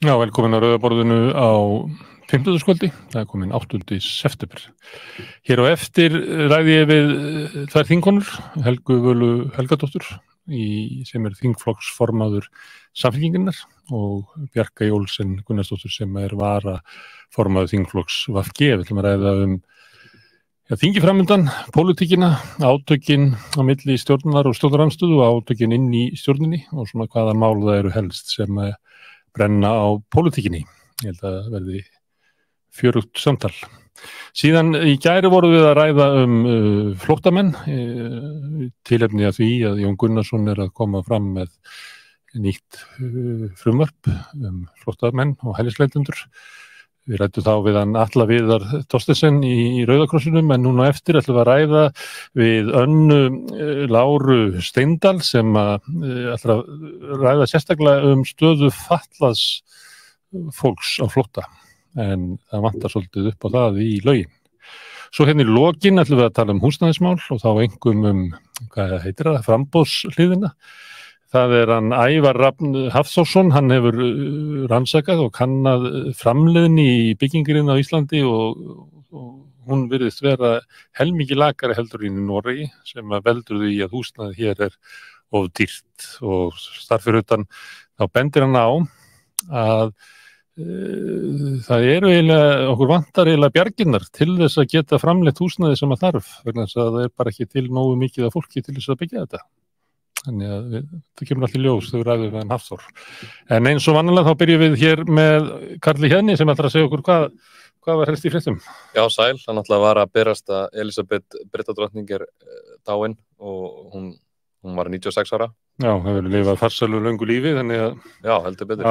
Já, velkomin á Rauða borðinu á 50. Það er komin 8. september. Hér á eftir ræði ég við tvær þingkonur, Helgu Völu Helgadóttur, sem er þingflokksformaður Samfylkingarinnar, og Bjarkey Olsen Gunnarsdóttur sem er varaformaður þingflokks VG. Við ætlum að ræða þingi framundan, pólitíkina, átökin á milli stjórnar og stjórnarandstöðu og átökin inn í stjórninni og svona hvaða mál það eru helst sem brenna á pólitíkinni. Ég held að það verði fjörugt samtal. Síðan í gær vorum við að ræða flóttamenn, tilefni af því að Jón Gunnarsson er að koma fram með nýtt frumvarp flóttamenn og hælisleitendur. Við ræddum þá við hann Atla Viðar Thorstensen í Rauða krossinum, en núna eftir ætlum við að ræða við Önnu Láru Steindal sem ætlar að ræða sérstaklega stöðu fatlaðs fólks á flótta, en það vantar svolítið upp á það í lögin. Svo hérna í lokin ætlum við að tala húsnæðismál og þá einkum hvað heitir það, framboðshliðina. Það er hann Ævar Rafn Hafþórsson, hann hefur rannsakað og kannað framleiðni í byggingurinn á Íslandi og hún virðist vera helmingi lakari heldur í Noregi, sem veldur því að húsnæði hér er of dýrt, og starfur utan þá bendir hann á að það eru eiginlega, okkur vantar eiginlega bjarginnar til þess að geta framleitt húsnæði sem að þarf, vegna þess að það er bara ekki til nógu mikið af fólki til þess að byggja þetta. Þannig að það kemur allir ljós þegar við ræðum við hann Hafþór. En eins og vanalega þá byrjum við hér með Karli Hjarni sem ætlar að segja okkur hvað var helst í fréttum. Já, sæl, hann ætla að vara að berast að Elísabet Bretadrottning er dáin og hún var 96 ára. Já, það verður lifað farsælu löngu lífi, þannig að... Já, heldur betur.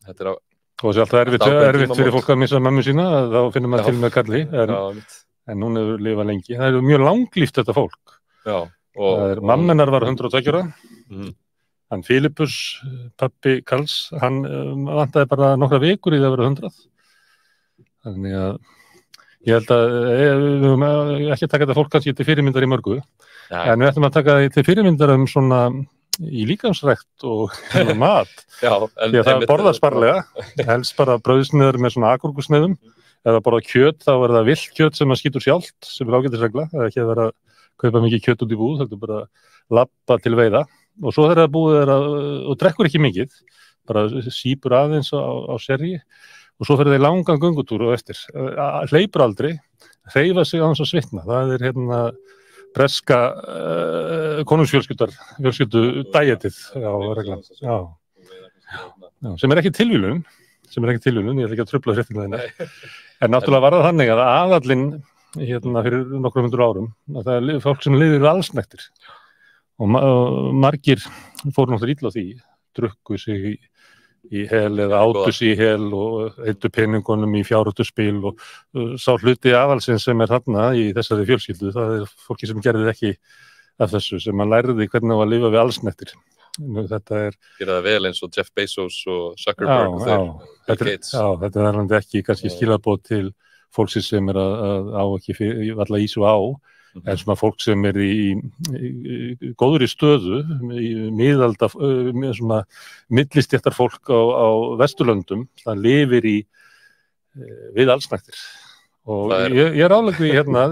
Þetta er á... Og það er alltaf erfitt fyrir fólk að missa mömmu sína, þá finnum maður til með Karli, en hún hefur lifað lengi. Það er mjög langlíft þetta fólk. Já. Mammenar var 120 ára, hann Filippus, pappi Karls, hann vantaði bara nokkra vikur í það að vera 100. Þannig að ég held að við höfum ekki að taka þetta fólk kannski til fyrirmyndar í mörgu, en við ætlum að taka þetta til fyrirmyndar svona í líkamsrækt og mat, því að það borðar sparlega, helst bara brauðsneiðar með svona agúrkusneiðum. Ef það borðar kjöt, þá er það villt kjöt sem að skýtur sjálft, sem er ágætisregla, það er ekki að vera kaupa mikið kjöt út í búð, þetta er bara labba til veiða, og svo þegar það búið og drekkur ekki mikið, bara sípur aðeins á sergi, og svo fyrir þeir langan göngutúr og eftir, hleypur aldrei, hreyfa sig aðeins að svitna. Það er hérna breska konungsfjölskyldu dæjetið, reglan, sem er ekki tilviljun, ég ætla ekki að trufla fréttina þína, en náttúrulega var það þannig að aðallinn fyrir nokkrum 100 árum, að það er fólk sem lifir við allsnægtir og margir fóru náttúrulega illa á því, drukku sig í hel eða átu sig í hel og eyddu peningunum í fjárhættuspil og sá hluti aðalsins sem er þarna í þessari fjölskyldu, það er fólki sem gerði ekki af þessu, sem mann lærði hvernig á að lifa við allsnægtir. Þetta er... Gera það vel eins og Jeff Bezos og Zuckerberg og Bill Gates. Já, þetta er ekki kannski skilaboð til fólksins sem er á ekki alla ísu á, en svona fólk sem er í góðri stöðu, miðalda, svona millistéttar fólk á Vesturlöndum, það lifir við allsnægtir. Og ég er áleggur í hérna,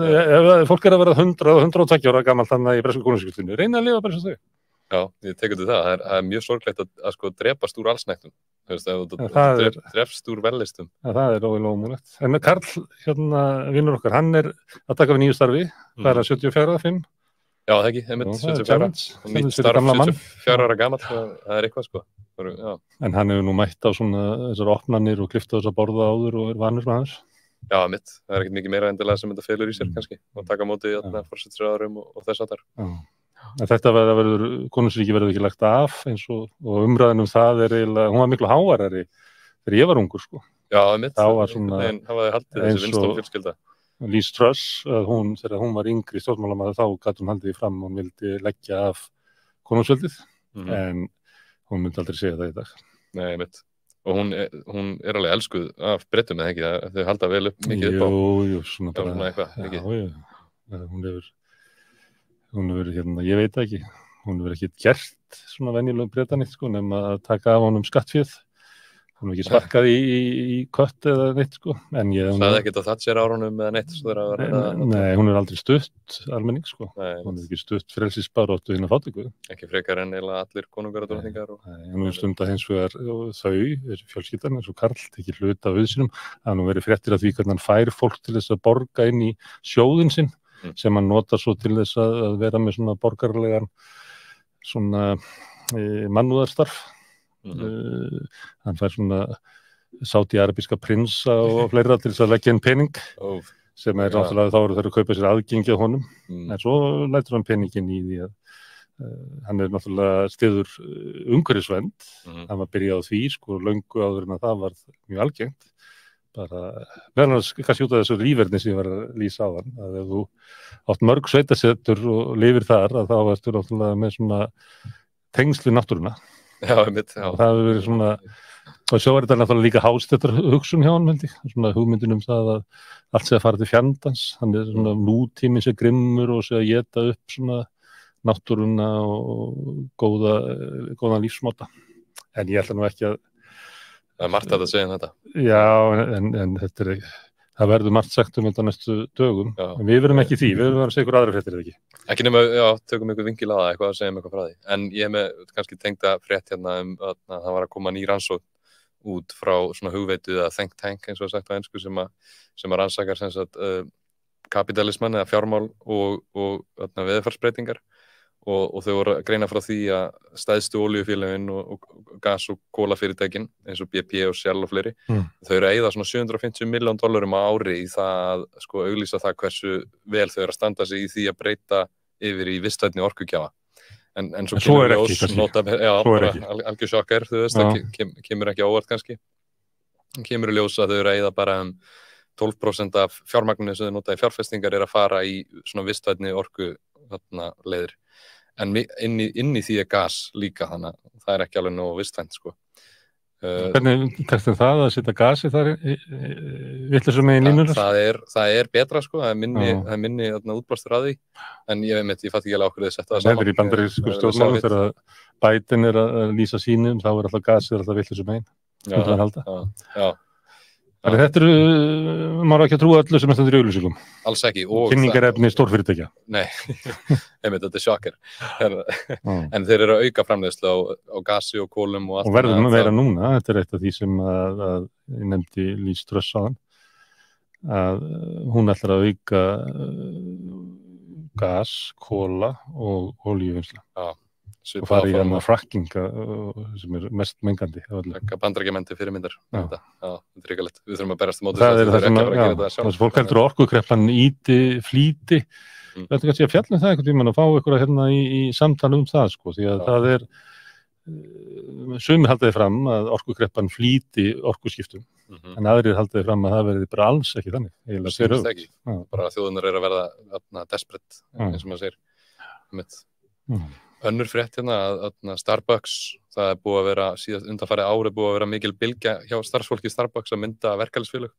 ef fólk er að vera 100 og 120 ára gamalt þannig í bresku konungsfjölskyldunni, reyna að lifa bara eins og þau. Já, ég tekur til það. Það er mjög sorglegt að sko drepast úr allsnægtum. Ef þú drefst úr vellistum. Það er ómögulegt. En Karl, hérna, vinnur okkar, hann er að taka við nýju starfi. Það er að 74, 5? Já, það ekki, einmitt 74. Nýtt starf, 74 ára gamall, það er eitthvað, sko. En hann hefur nú mætt á svona þessar opnanir og kliftað þess að borða áður og er vanur með hans. Já, mitt. Það er ekkert mikið meira endilega sem þetta felur í sér, kannski. Og taka á móti forsætisráðherrum og þess að þar. Þetta verður, konungsríki verður ekki lagt af eins og umræðan það er eiginlega, hún var miklu háværari þegar ég var ungur, sko. Já, mitt. Það var svona hafaði haldið þessi Winston fjölskylda. Liz Truss, þegar hún var yngri stjórnmálamaður, þá gat hún haldið fram og hún vildi leggja af konungsveldið, en hún myndi aldrei segja það í dag. Nei, mitt. Og hún er alveg elskuð af Bretum, eða ekki? Þau halda vel upp mikið upp á. Jú, svona bara. Svona eitthvað, mikið. Hún hefur hérna, ég veit ekki, hún hefur ekki gert svona venjulegum Bretanýtt, sko, nema að taka af honum skattféð Hún ekki sparkað í kött eða neitt sko. Sagði ekkert á Thatcher árunum eða neitt svo þegar að reyna að... Nei, hún aldrei stutt almenning sko. Nei, hún ekki stutt frelsisbaráttu hérna fátæku. Ekki frekar en eiginlega allir konungar og drottningar. Nei, hún stundar hins vegar þau, fjölskyldan, eins og Karl, tekið hluta af auðsynum. Það nú verið fréttir af því hvernig hann fær fólk til þess að borga inn í sjóðinn sinn, sem hann notar svo til þess að vera með svona borgaralegan svona mannúðarstarf. Hann fær svona sádi-arabíska prinsa og fleira til þess að leggja inn pening sem náttúrulega þá eru þeir að kaupa sér aðgengi að honum en svo lætur hann peningin í því að hann náttúrulega stiður umhverfisvernd hann var byrjað á því sko löngu áður en að það var mjög algengt bara meðan kannski út af þessu lífverðni sem ég var að lýsa á hann að ef þú átt mörg sveitasetur og lifir þar að þá ertu náttúrulega með svona tengsl við náttúruna. Já, einmitt, já. Það hefur verið svona, og svo er þetta náttúrulega líka hástettar hugsun hjá hann, held ég, svona hugmyndin það að allt sé að fara til fjandans, hann svona nútíminn sé grimmur og sé að éta upp svona náttúruna og góðan lífsmáta. En ég ætla nú ekki að... Það er margt að segja þetta. Já, en þetta það verður margt sagt þetta næstu dögum, en við verum ekki því, við verum að segja ykkur aðra fréttir eða ekki. Ekki nema, tökum ykkur vingil að það eitthvað að segja eitthvað frá því. En ég hef með kannski tengda frétt hérna að það var að koma ný rannsókn út frá svona hugveitu eða think tank eins og sagt á ensku sem að rannsakar sem sagt kapitalisman eða fjármál og veðurfarsbreytingar og þau voru að greina frá því að stærstu olíufélögin og gas- og kólafyrirtækin eins og BP og Shell og fleiri þau eru að eyða svona $750 million á ári í það að sko auglýsa það hversu vel þau eru að standa sig í því að breyta yfir í vistvænni orkugjafa en svo kemur ljós algjör sjokkar þú veist það kemur ekki óvart kannski kemur ljós að þau eru að eyða bara 12% af fjármagninu sem þau nota í fjárfestingar er að fara í svona vistvænni orku leiðir en inn í því er gas líka þannig að það er ekki alveg nógu vistvænt sko. Hvernig tekst það að setja gasi þar vitlausum megin línur? Það er betra sko, það er minni útblástur að því en ég fatt ekki alveg okkur að setja það saman. Það er í bandarísku stjórnmálum þegar Biden er að lýsa sínum þá er alltaf gasið alltaf vitlausum megin. Já. Þannig þetta maður ekki að trúa öllu sem stendur í auglýsingum. Alls ekki. Kynningarefni stórfyrirtækja. Nei, þetta er sjokkar. En þeir eru að auka framleiðslu á gasi og kólum og allt. Og verður meira núna, þetta er eitt af því sem að ég nefndi Liz Truss á hann, að hún ætlar að auka gas, kóla og olíuvinnslu. Já. Og fara í hann að frackinga sem er mest mengandi. Bandaríkjamenn til fyrirmyndar. Þetta er ríkalegt. Við þurfum að berast á móti það er það sem fólk heldur orkukreppan flýti. Þetta er kannski að fjalla það einhvern tímann og fá ykkur hérna í samtali það sko, því að það er sumir haldaði fram að orkukreppan flýti orkuskiptum en aðrir haldaði fram að það verði bara alls ekki þannig. Sumist ekki. Bara þjóðunar er að verða desperate eins og maður segir. Önnur frétt hérna að Starbucks, það er búið að vera síðast undanfarið árið búið að vera mikil bylgja hjá starfsfólki Starbucks að mynda verkalýðsfélög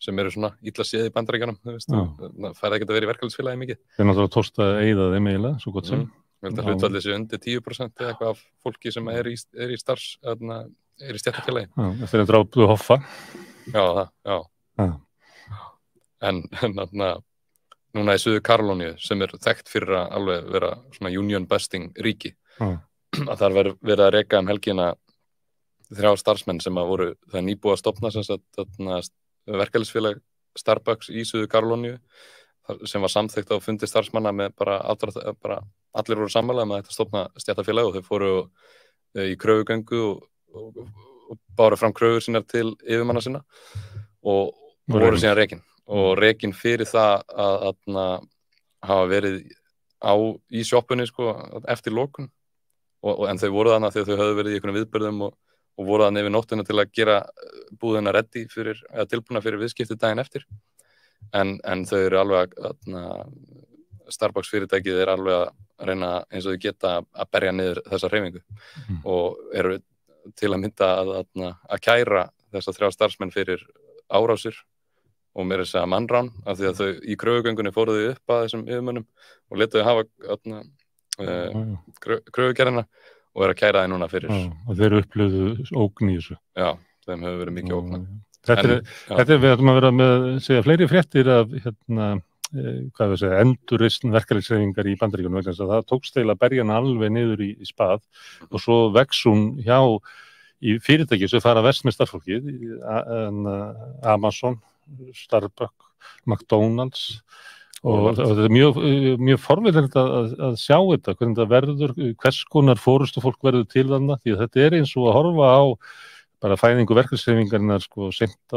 sem eru svona illa séð í Bandaríkjunum, það fær ekki að vera í verkalýðsfélagi mikið. Það er náttúrulega tókst að eyða þeim eiginlega, svo gott sem. Ég held að hlutfallið sé undir 10% eða eitthvað af fólki sem er í stéttarfélagi. Eftir að drápuðu Hoffa. Já. En núna í Suður Karolínu sem er þekkt fyrir að alveg vera svona union busting ríki að það er verið að reka helgina 3 starfsmenn sem að voru það nýbúið að stofna verkalýðsfélag Starbucks í Suður Karolínu sem var samþykkt á fundi starfsmanna með bara allir voru sammála með þetta stofna stéttarfélag og þau fóru í kröfugöngu og báru fram kröfur sínar til yfirmanna sinna og voru síðan rekin og rekin fyrir það að hafa verið í sjoppunni sko, eftir lokun en þau voru þarna þegar þau höfðu verið í einhvern viðburðum og voru þarna yfir nóttina til að gera búðina ready eða tilbúna fyrir viðskipti daginn eftir en þau eru alveg Starbucks fyrirtækið er alveg að reyna eins og þau geta að berja niður þessa hreyfingu og eru til að mynda að kæra þessa 3 starfsmenn fyrir árásir og mér að segja mannrán af því að þau í kröfugöngunni fóruðu upp að þessum yfirmönnum og letuðu hafa kröfugerðina og eru að kæra þeim núna fyrir. Og þeir upplöðu ógn í þessu. Já, þeim hefur verið mikið ógna. Þetta er við ætlum að vera með segja fleiri fréttir af hvað við segja, endurreisn verkalýðshreyfingar í Bandaríkjunum vegna þess að það tókst eiginlega að berja hana alveg niður í spað og svo vex hún hjá í fyrirtæki sem fara verst með starfsfólkið, Amazon, Starbucks, McDonald's og þetta er mjög forvitnilegt að sjá þetta, hvernig þetta verður, hvers konar fórustufólk verður til þarna, því að þetta er eins og að horfa á bara fæðingu verkalýðshreyfingarinnar sko seint á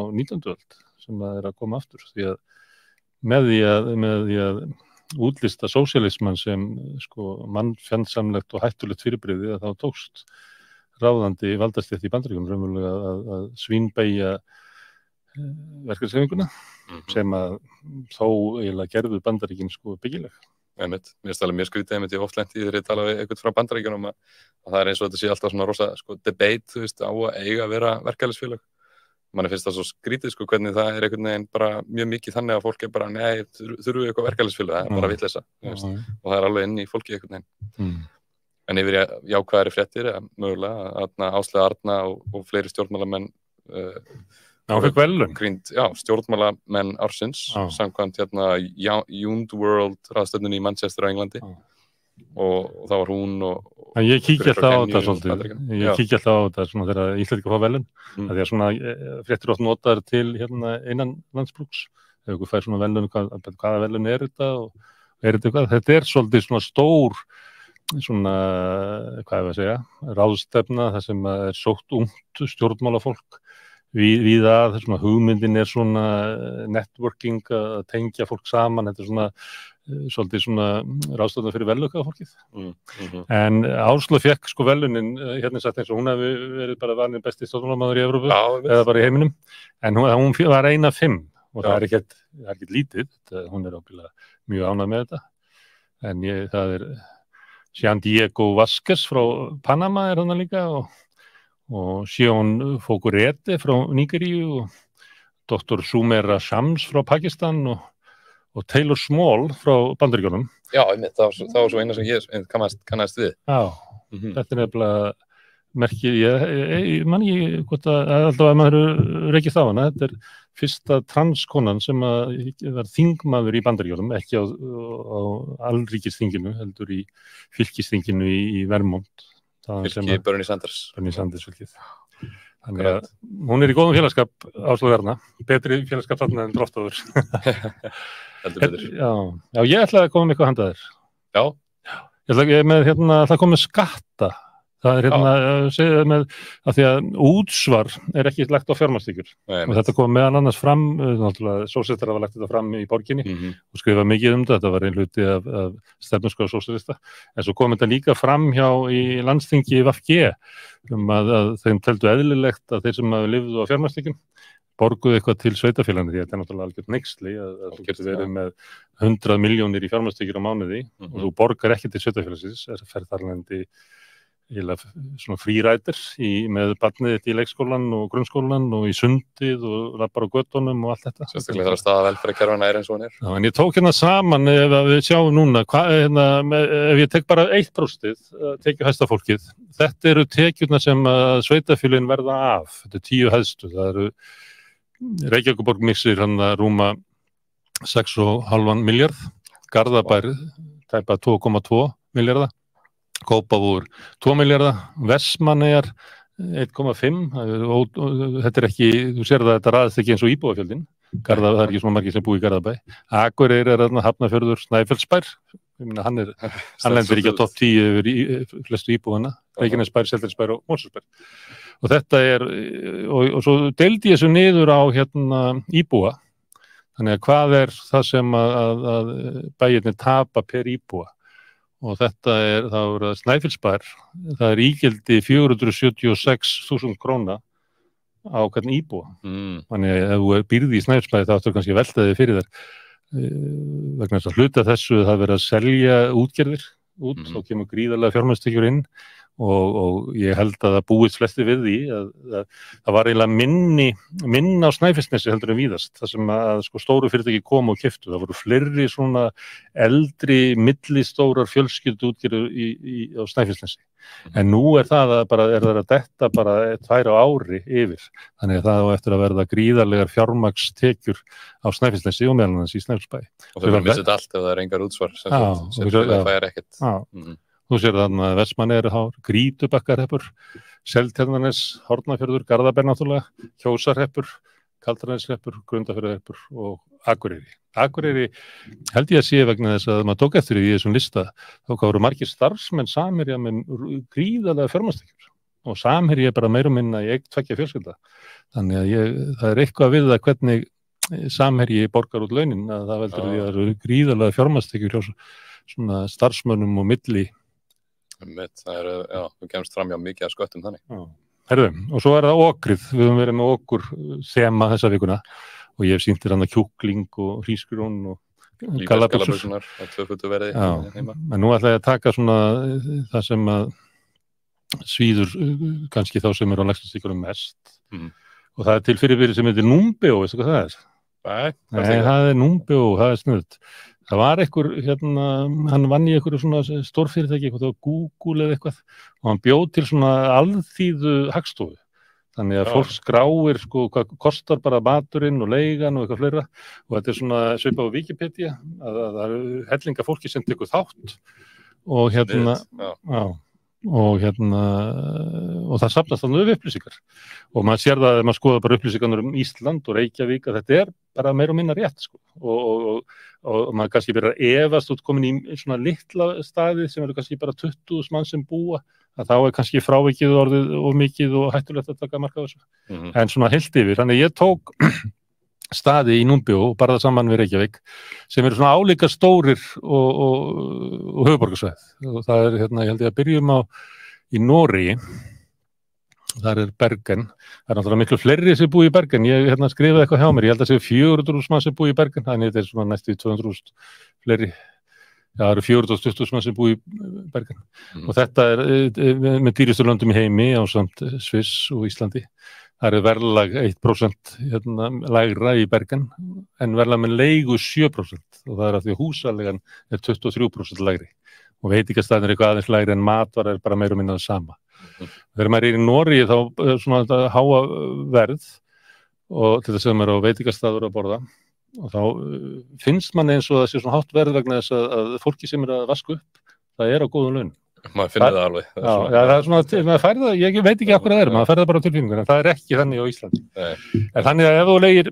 19. öld sem það er að koma aftur, því að með því að útlista sósíalismann sem sko mannfjandsamlegt og hættulegt fyrirbrigði að þá tókst ráðandi valdastétt í Bandaríkjunum raunverulega að svínbeygja verkalýðshreyfinguna sem að þó eiginlega gerðu Bandaríkin sko byggileg. Mér finnst alveg mjög skrítið einmitt ég oft lent í þegar ég tala við eitthvað frá Bandaríkjunum að það er eins og þetta sé alltaf svona rosa sko debate, þú veist, á að eiga að vera verkalýðsfélag. Manni finnst það svo skrítið sko hvernig það er einhvern veginn bara mjög mikið þannig að fólk er bara nei, þurfum við eitthvað verkalýðsfélag, það er bara vitleysa, og það er alveg inn í fólki einhvern veginn. En yfir jákvæðari fréttir, mögulega, að Áslaug Arna og fleiri stjórnmálamenn stjórnmálamenn ársins, samkvæmt Yound World ráðstefnunni í Manchester á Englandi. Og það var hún og ég kíkja alltaf á þetta svolítið svona þegar Íslendingar fá verðlaun því að svona fréttir oft notaðar til innan landsbrúks ef ykkur fær svona verðlaun, hvaða verðlaun er þetta og er þetta eitthvað, þetta er svolítið svona stór svona, hvað ég að segja, ráðstefna þar sem er sótt ungt stjórnmálafólk við að svona hugmyndin er svona networking að tengja fólk saman, þetta er svona svolítið svona ráðstefna fyrir velaukaða fólkið. En Áslaug fékk sko verðlaunin, sagt eins og hún hefði verið bara valin besti stjórnmálamaður í Evrópu eða bara í heiminum, en hún var 1 af 5 og það er ekkert lítið, hún er ábyggilega mjög ánægð með þetta, en það er Jean Diego Vázquez frá Panama er hann líka og Sion Fokurete frá Nígeríu og Dr. Sumera Shams frá Pakistan og Taylor Small frá Bandaríkjunum. Já, einmitt, það var svo eina sem ég kannast við. Já, þetta er nefnilega merkið, ég man ekki hvort að alltaf að maður reykist á hana, þetta er fyrsta transkonan sem var þingmaður í Bandaríkjunum, ekki á alríkisþinginu, heldur í fylkisþinginu í Vermont. Fylki Bernie Sanders. Bernie Sanders fylkið. Þannig að hún er í góðum félagskap Áslaug Arna, betri félagskap þarna en Droftaður. Já, ég ætlaði að koma með eitthvað handa þér. Já. Ég ætlaði að koma með skatta. Það er segja með að því að útsvar er ekki lagt á fjármagnstekjur og þetta kom meðal annars fram, náttúrulega sósíalistar hafa lagt þetta fram í borginni og skrifað mikið þetta var einn hluti af stefnuskrá sósíalista, en svo kom þetta líka fram hjá í landsþingi VG að þeim teldu eðlilegt að þeir sem hafa lifðu á fjármagnstekjum borguðu eitthvað til sveitarfélaginu, því þetta er náttúrulega algjört neyksli að þú getur verið með 100 milljónir í fjármagnstekjur á mánuði og þú borgar ekki til sveitarfélagsins, ferð þarlendi svona frírætir með barnið þitt í leikskólan og grunnskólan og í sundið og lappar á göttunum og allt þetta. Sérstaklega þar að staða velferðarkerfan er eins og hann er. Já, en ég tók saman ef við sjáum núna, ef ég tek bara 1%, tekjuhæsta fólkið, þetta eru tekjurnar sem sveitarfélögin verða af, þetta er 10 hæstu, það eru Reykjavíkurborg missir rúma 6,5 milljarð, Garðabær tæpa 2,2 milljarða, Kópavogur 2 milljarða, Vestmannaeyjar 1,5, þetta er ekki, þú sér það, þetta raðist ekki eins og íbúafjöldin, það er ekki svona margir sem búi í Garðabæ, Akureyri er Hafnarfjörður, Snæfellsbær, hann lendir ekki á topp 10 yfir flestu íbúana, Reykjanesbær, Seltjarnarnesbær og Mosfellsbær. Og þetta er, og svo deildi ég þessu niður á íbúa, þannig að hvað er það sem að bæirnir tapa per íbúa? Og þetta það er Snæfellsbær, það er ígildi 476.000 króna á hvern íbúa. Þannig að ef þú býrði í Snæfellsbær þá áttu kannski veltaði fyrir þér vegna þess að hluta þessu það verið að selja útgerðir út, þá kemur gríðarlega fjármagnstekjur inn og ég held að það búist flesti við því að það var eiginlega minna á Snæfellsnesi heldur en víðast, þar sem að sko stóru fyrirtæki komu og keyptu. Það voru fleiri svona eldri millistórar fjölskylduútgerðir á Snæfellsnesi. En nú það að detta bara 2 á ári yfir, þannig að það á eftir að verða gríðarlegar fjármagnstekjur á Snæfellsnesi og meðal annars í Snæfellsbæ. Og þau missið allt ef það engar útsvar sem það fær ekkert. Þú sér þarna að Vestmannaeyjar hár, Grýtubakkarhreppur, Seltjarnarnes, Hornafjörður, Garðabær náttúrulega, Kjósarhreppur, Kaldrananeshreppur, Grundarfjarðarhreppur og Akureyri. Akureyri held ég að sé vegna þess að maður tók eftir í þessum lista, þá voru margir starfsmenn Samherja með gríðarlega fjármagnstekjur og Samherji bara meira og minna í 1-2 fjölskylda. Þannig að það eitthvað við það hvernig Samherji borgar út launin, að það veldur því að það eru gríðarlega fjármagnstekjur hjá svona starfsmönnum og milli. Þú kemst fram hjá mikið að sköttum þannig. Herðu, og svo það okrið, við höfum verið með okkur þema þessa vikuna og ég hef sýnt þér kjúkling og hrísgrjón og gallabuxur. En nú ætla ég að taka svona það sem að svíður kannski þá sem á lægstastikunum mest og það til fyrirbæri sem heitir Númbeo, veistu hvað það er? Nei, það Númbeo, það snudd. Það var einhver, hann vann í einhverju svona stórfyrirtæki, eitthvað á Google eða eitthvað og hann bjóð til svona alþýðu hagstofu. Þannig að fólk skráir sko hvað kostar bara maturinn og leigan og eitthvað fleira og þetta svona svipað á Wikipedia að það eru hellinga fólki sem tekur þátt og og það safnast þannig upplýsingar og maður sér það að maður skoða bara upplýsingarnar Ísland og Reykjavík að þetta bara meira og minna rétt sko og maður kannski verið að efast út komin í svona litla staði sem eru kannski bara 20.000 mann sem búa að þá kannski frávikið orðið og mikið og hættulegt að taka marka á þessu en svona heilt yfir, þannig ég tók staði í Númbeo og bara það saman við Reykjavík sem eru svona álíka stórir og höfuðborgarsvæð og það ég held ég að byrjum í Noregi þar Bergen, það náttúrulega miklu fleiri sem búi í Bergen, ég skrifaði eitthvað hjá mér, ég held að séu 400.000 mann sem búi í Bergen, þannig þetta svona næstu 200.000 fleiri, það eru 420.000 mann sem búi í Bergen og þetta með dýrustu löndum í heimi ásamt Sviss og Íslandi. Það verðlag 1% lægra í Bergen en verðlag með leigu 7% og það af því að húsaleigan 23% lægri og veitingastæðin eitthvað aðeins lægri en matvara bara meira og minna það sama. Þegar maður í Noregi þá svona þetta háa verð og til þess að maður á veitingastæður að borða og þá finnst mann eins og það sé svona hátt verð vegna þess að fólki sem að vaska upp, það á góðum launum. Maður finnir það alveg. Það svona, maður fær það, ég veit ekki af hverju það maður fær það bara á tilfinningunum, en það ekki þannig á Íslandi. En þannig að ef þú leigir,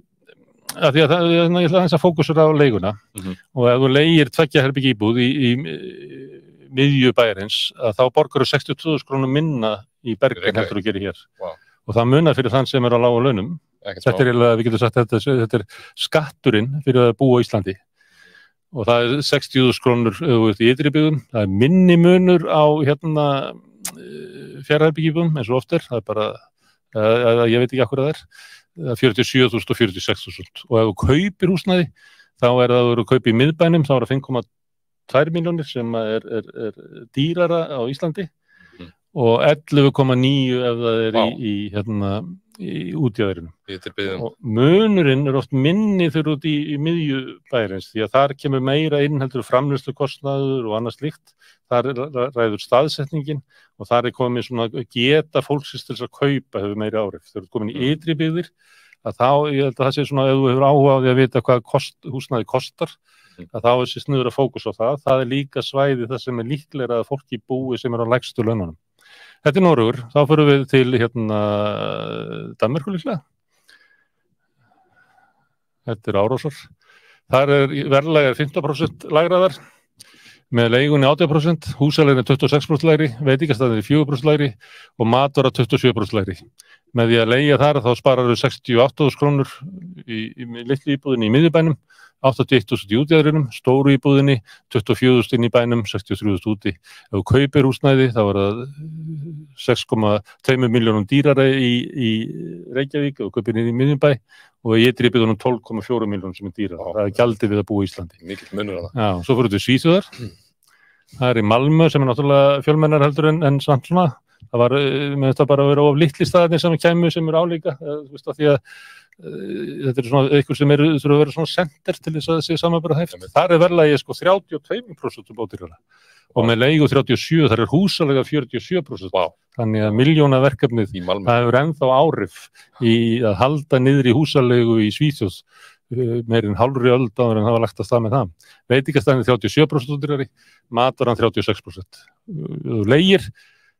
að því að ég ætla aðeins að fókusera á leiguna, og ef þú leigir 2 herbergja íbúð í miðju bæjarins, að þá borgar þú 62.000 krónur minna í Bergen heldur þú gerir hér. Og það munar fyrir þann sem á lágum launum. Þetta við getum sagt þetta skatturinn fyrir að búa á Íslandi. Og það 60.000 krónur í ytri byggðum, það minni munur á fjarherbergjum eins og oft það bara, ég veit ekki af hverju það 47.000 og 46.000 og ef þú kaupir húsnæði þá það þú kaupir í miðbænum, þá það 5,2 milljónir sem dýrara á Íslandi og 11,9 ef það í útjaðrinum. Og munurinn oft minni þegar út í miðju bæjarins því að þar kemur meira inn heldur framleiðslukostnaður og annað slíkt. Þar ræður staðsetningin og þar komið svona geta fólksins til þess að kaupa hefur meiri áhrif. Þegar þú komin í ytri byggðir að þá, ég held að það sé svona ef þú hefur áhuga á því að vita hvað húsnæði kostar að þá sé sniður að fókus á það. Það líka svæði það sem líklegra að fólki búi sem á lægstu laununum. Þetta Noregur, þá förum við til Danmerkur líklega. Þetta Árósar. Þar verðlag 15% lægraðar, með leigunni 80%, húsalegin 26% lægri, veitingastæðin 4% lægri og matvara 27% lægri. Með því að leigja þar þá sparar við 68.000 krónur í litlu íbúðinni í miðjubænum, 81.000 í útjaðrinum, stóru íbúðinni, 24.000 inn í bænum, 63.000 úti. Ef þú kaupir húsnæði þá það 6,2 milljónum dýrara í Reykjavík og kaupir inn í miðjubæ og í ytri íbúðunum 12,4 milljónum sem dýrara. Það gjaldið við að búa í Íslandi. Mikill munur á það. Já, svo fórum við til Svíþjóðar. Það í Malmö sem náttúrulega fjölmennar heldur en samt svona. Það var, með þetta bara að vera of litli staðarnir sem kæmu sem álíka, þú veist, af því að þetta svona eitthvað sem þurfa að vera svona senter til þess að það sé samanbara hæft. Þar verðlagi sko 32% ódýrara og með leigu 37, þar húsalega 47%. Wow. Þannig að milljónaverkefnið, það hefur ennþá áhrif í að halda niður í húsalegu í Svíþjóð meirinn hálfri öld áður en það var lagt að stað með það. Veitingastæðin 37% ódýrari, maturinn 36%. Leigir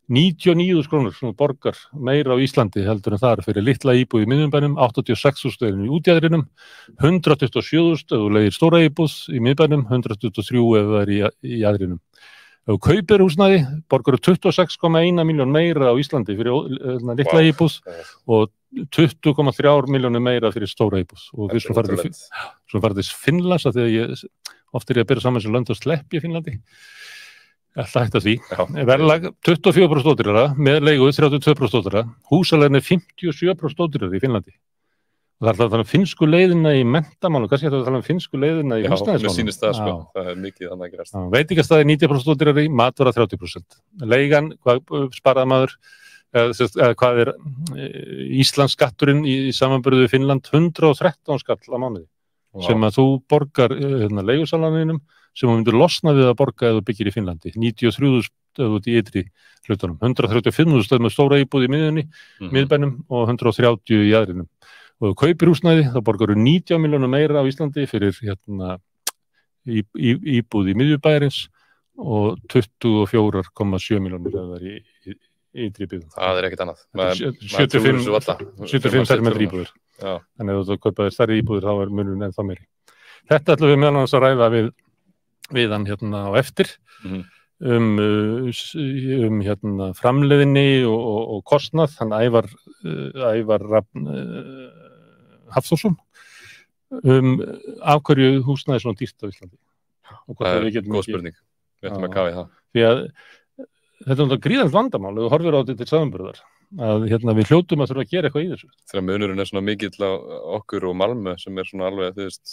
99.000 krónur sem borgar meira á Íslandi heldur en þar fyrir litla íbúð í miðbænum, 86.000 í útjaðrinum, 127.000 ef þú leigir stóra íbúð í miðbænum, 123 ef það í jaðrinum. Ef þú kaupir húsnæði, borgar 26,1 miljón meira á Íslandi fyrir litla íbúð og 20,3 milljónir meira fyrir stóra íbúð. Og við svo farið til Finnlands, af því að oft ég að byrja saman sem lönd og slepp í Finnlandi. Alltaf hægt að því. Verðlag 24% ódýrara, með leigu 32% ódýrara, húsalegin 57% ódýrara í Finnlandi. Og það er að tala finnsku leiðina í menntamálum, kannski að tala finsku leiðina í húsnæðismálum. Já, mér sýnist það sko, það mikið þannig að gerast. Veitingastæði 90% ódýrari, matvara 30%. Leigan, hvað sparaði maður, hvað Íslandsskatturinn í samanburði við Finnland, 113 skall á mánuði, sem að þú borgar leigusalanninum, sem þú myndir losna við að borga eða byggir í Finnlandi, 93.000 ef þú ert í ytri hlutunum, 135.000 með stóra íbúð í miðbænum og 130 í jaðrinum. Og þú kaupir húsnæði, þá borgar þú 19 milljónum meira á Íslandi fyrir íbúð í miðbæjarins og 24,7 milljónir ef það er í ytri byggðum. Það ekkert annað. 75 fermetrar íbúðir. Þannig að þú kaupaðir stærri íbúðir, þá munurinn ennþá meiri. Þetta ætlum við meðal annars að ræða við hann á eftir framleiðni og kostnað, hann Ævar Hafþórsson af hverju húsnæði svona dýrt á Íslandi. Það góð spurning, við ætlum að kafa í það. Því að þetta er gríðarlegt vandamál ef þú horfir á þetta til samanburðar að við hljótum að þurfa að gera eitthvað í þessu. Þegar munurinn svona mikill á okkur og Malmö sem svona alveg, þú veist,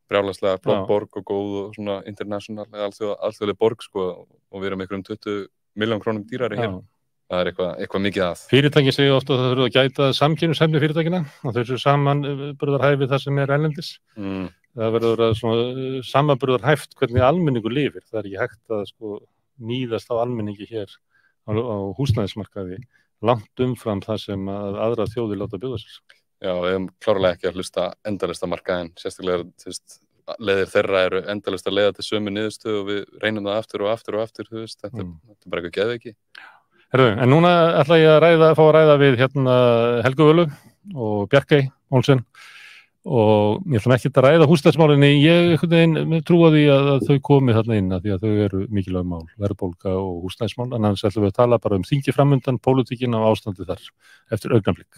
brjálæslega flott borg og góð og svona international alþjóðleg borg sko og við erum einhverjum 20 milljón krónum dýrari hér. Það er eitthvað mikið að. Fyrirtæki segja ofta að það þurfa að gæta samkeppnishæfni fyrirtækina og þessu samanburðarhæfi það sem erlendis. Það verður að svona samanburðarhæft hvernig almenningur lifir. Það er ekki hægt að sko níðast á almenningi hér á húsnæðismarkaði langt umfram það sem að aðra þjóðir láta bjóða sér. Já, við hefum klárlega ekki að hlusta endalaust á markaðinn, sérstaklega leiðir þeirra eru endalaust að leiða til sömu niðurstöðu og við reynum það aftur og aftur og aftur, þú veist, þetta er bara eitthvað geðveiki. Herðu, en núna ætla ég að fá að ræða við Helgu Völu og Bjarkey Olsen og ég ætla ekki að ræða húsnæðismálinni, ég trúa því að þau komi þarna inn að því að þau eru mikilvæg mál, verðbólga og húsnæðismál, en annars ætlum við að tala bara þingi framundan, pólitíkin og ástandi þar eftir augnablik.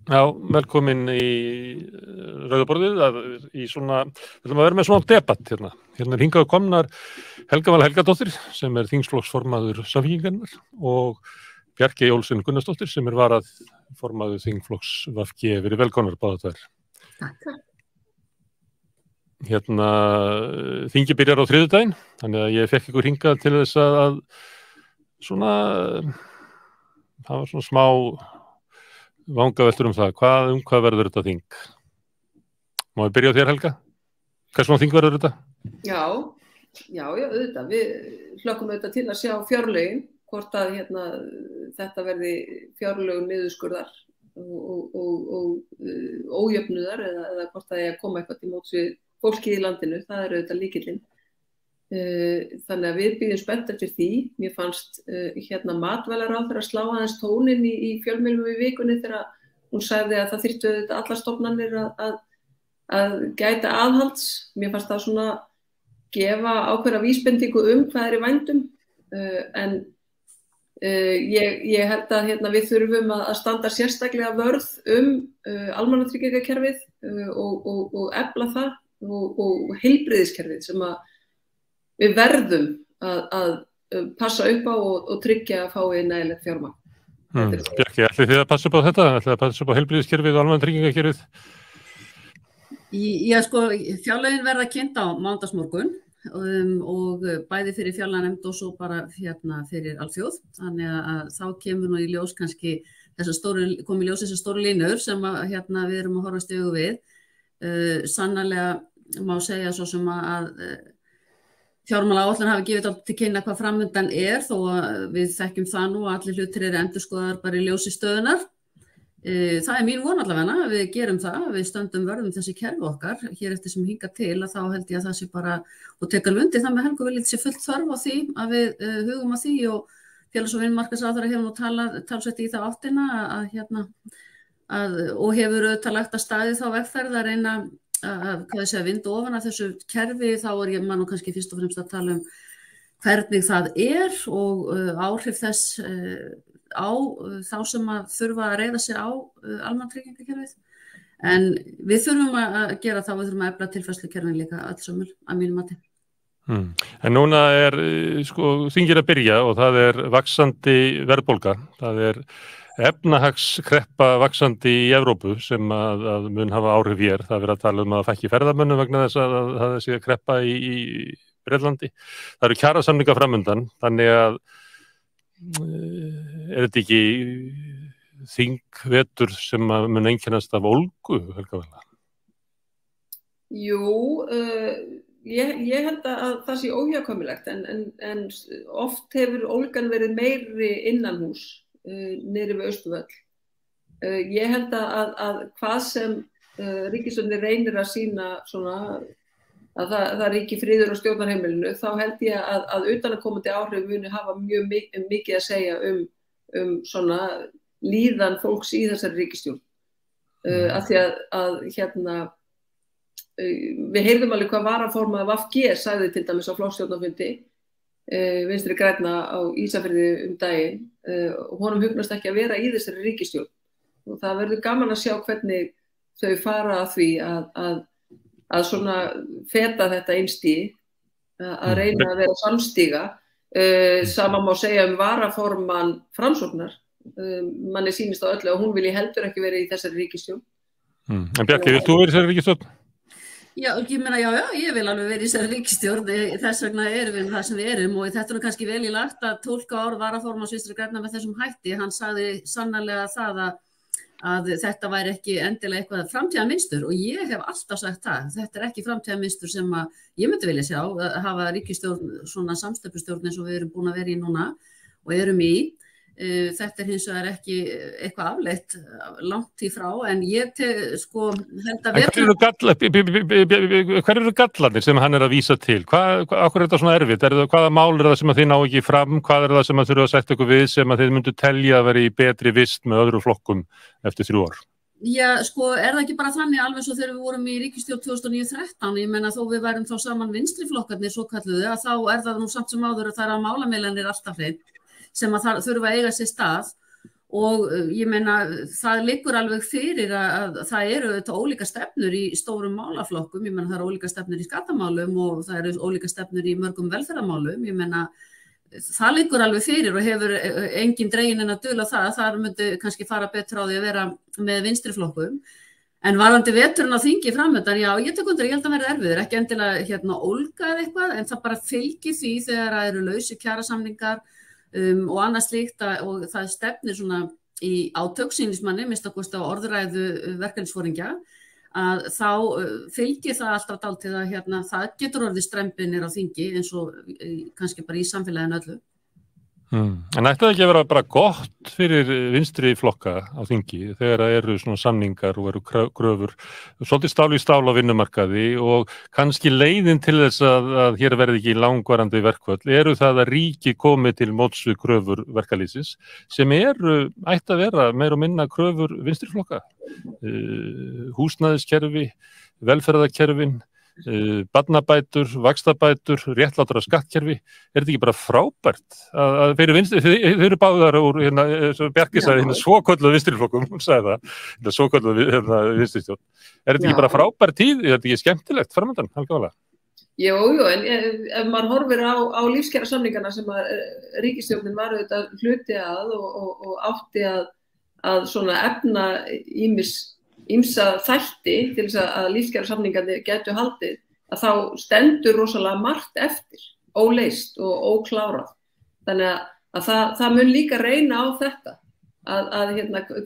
Já, velkomin í Rauðaborðið, í svona, við ætlum að vera með svona debatt hérna. Hérna er hingað komnar Helga Vala Helgadóttir sem er þingflokksformaður Samfylkingarinnar og Bjarkey Olsen Gunnarsdóttir sem er varað formaður þingflokks VG. Verið velkomnar báðar tvær. Takk. Hérna, þingi byrjar á þriðjudaginn, þannig að ég fekk ykkur hingað til þess að svona, það var svona smá vangaveltur það, hvað verður þetta þing? Má ég byrja á þér, Helga? Hvers svona þing verður þetta? Já, auðvitað. Við hlökkum auðvitað til að sjá fjárlögin, hvort að þetta verði fjárlögum niðurskurðar og ójöfnuðar eða hvort það er að koma eitthvað til móts við fólkið í landinu, það er auðvitað lykillinn. Þannig að við bíðum spennt eftir því. Mér fannst matvælaráðherra slá aðeins tóninn í fjölmiðlum í vikunni þegar hún sagði að það þyrftu auðvitað allar stofnanir að gæta aðhalds. Mér fannst það svona gefa ákveðna vísbendingu hvað er í vændum, en ég held að við þurfum að standa sérstaklega vörð almannatryggingakerfið og efla það og heilbrigðiskerfið sem að við verðum að passa upp á og tryggja að fái nægilegt fjármagn. Bjarki, ætlið þið að passa upp á þetta? Ætlið að passa upp á heilbrigðiskerfið og almannatryggingakerfið? Já, sko, fjárlögin verða kynnt á mánudagsmorgun og bæði fyrir fjárlaganefnd og svo bara fyrir alþjóð. Þannig að þá kemur nú í ljós kannski komi í ljós þessar stóru línur sem við erum að horfast í augu við. Sannarlega má segja svo sem að fjármálaáætlun hafi gefið til kynna hvað framundan þó að við þekkjum það nú að allir hlutir eru endurskoðaðir bara í ljósi stöðunar. Það mín von allavega að við gerum það, við stöndum vörðum þessi kerfi okkar hér eftir sem hingað til að þá held ég að það sé bara, og tekar undir það með Helgu Vilhjálms sé fullt þörf á því að við hugum að því og félags- og vinnumarkaðsráðherra hefur nú talsveit í það áttina og hefur auðvitað lagt að staði þá vegferð að reyna að vinda ofan af þessu kerfi. Þá ég nú kannski fyrst og fremst að tala hvernig það og áhrif þess á þá sem að þurfa að reiða sig á almannatryggingakerfið. En við þurfum að gera það, við þurfum að efla tilfærslukerfin líka allsömmul að mínu mati. En núna þingir að byrja og það vaxandi verðbólga, það efnahagskreppa vaxandi í Evrópu sem að mun hafa áhrif hér. Það að tala að fækki ferðamönnum vegna þess að það sé að kreppa í Bretlandi. Það eru kjarasamningar framundan, þannig að þetta ekki þingvetur sem að mun einkennast af ólgu, Helga Vala? Jú, ég held að það sé óhjákvæmilegt en oft hefur ólgan verið meiri innanhús niðri við Austurvöll. Ég held að hvað sem ríkisstjórnin reynir að sýna svona að það ríki friður á stjórnarheimilinu, þá held ég að utanaðkomandi áhrif muni hafa mjög mikið að segja svona líðan fólks í þessari ríkisstjórn. Af því að við heyrðum alveg hvað varaformaður VG sagði til dæmis á flokksstjórnarfundi Vinstri grænna á Ísafirði daginn og honum hugnast ekki að vera í þessari ríkisstjórn. Og það verður gaman að sjá hvernig þau fara að því að svona feta þetta einstigi, að reyna að vera samstíga. Sama má segja varaformann Framsóknar. Manni sýnist á öllu að hún vilji heldur ekki vera í þessari ríkisstjórn. En Bjarki, vilt þú vera í þessari ríkisstjórn? Já, ég meina, ég vil alveg vera í þessari ríkisstjórn, þess vegna erum við það sem við erum og þetta nú kannski vel í lagt að tólka orð varaformanns Vinstri grænna með þessum hætti. Hann sagði sannarlega það að þetta væri ekki endilega eitthvað framtíðarmynstur og ég hef alltaf sagt það. Þetta ekki framtíðarmynstur sem að ég myndi vilja sjá, að hafa ríkisstjórn, svona samsteypustjórn eins og við erum búin að vera í núna og erum í. Þetta hins vegar ekki eitthvað afleitt langt í frá, en ég held að hver eru gallarnir sem hann að vísa til? Akkur þetta svona erfitt? Hvaða mál það sem að þið ná ekki fram? Hvað það sem að þurfa að setja ykkur við sem að þið myndu telja að vera í betri vist með öðrum flokkum eftir 3 ár? Já, það ekki bara þannig alveg svo þegar við vorum í ríkisstjórn 2009-13, ég menna þó við værum þá saman vinstri flokkarnir svo kalluðu, að þá það nú samt sem áður að það að málamiðlanir alltaf hreinn sem að það þurfa að eiga sér stað og ég meina það liggur alveg fyrir að það eru þetta ólíka stefnur í stórum málaflokkum, ég meina það eru ólíka stefnur í skattamálum og það eru ólíka stefnur í mörgum velferðarmálum, ég meina það liggur alveg fyrir og hefur engin dregin en að dula það myndi kannski fara betur á því að vera með vinstri flokkum. En varðandi veturinn á þingi framöndan, já, ég tek undir, ég held að verði erfiður, ekki endilega ólga eða eitthvað, en það bara fylgir því þegar það eru lausir kjarasamningar og annað slíkt og það stefnir svona í átöksýnismanni, minnst að kosta orðræðu verkefnisforingja, að þá fylgir það alltaf dálítið að það getur orðið strembinir á þingi eins og kannski bara í samfélaginu öllu. En ætti það ekki að vera bara gott fyrir vinstri flokka á þingi þegar það eru svona samningar og eru kröfur, svolítið stál í stál á vinnumarkaði og kannski leiðin til þess að hér verði ekki langvarandi verkföll eru það að ríki komi til móts við kröfur verkalýðsins sem ætti að vera meira og minna kröfur vinstri flokka. Húsnæðiskerfi, velferðarkerfin, barnabætur, vaxtabætur, réttlátra skattkerfi, þetta ekki bara frábært að fyrir vinstri, þeir eru báðar úr Bjarki sagði svokölluðu vinstriflokkum, hún sagði það svokölluðu vinstristjórn, þetta ekki bara frábært tíð, þetta ekki skemmtilegt framöndan, Helga Vala? Jú, en ef maður horfir á lífskjarasamningana sem að ríkisstjórnin var auðvitað hluti að og átti að svona efna ýmsa þætti til þess að lífskjarasamningarnir gætu haldið, að þá stendur rosalega margt eftir, óleyst og óklárað. Þannig að það mun líka reyna á þetta, að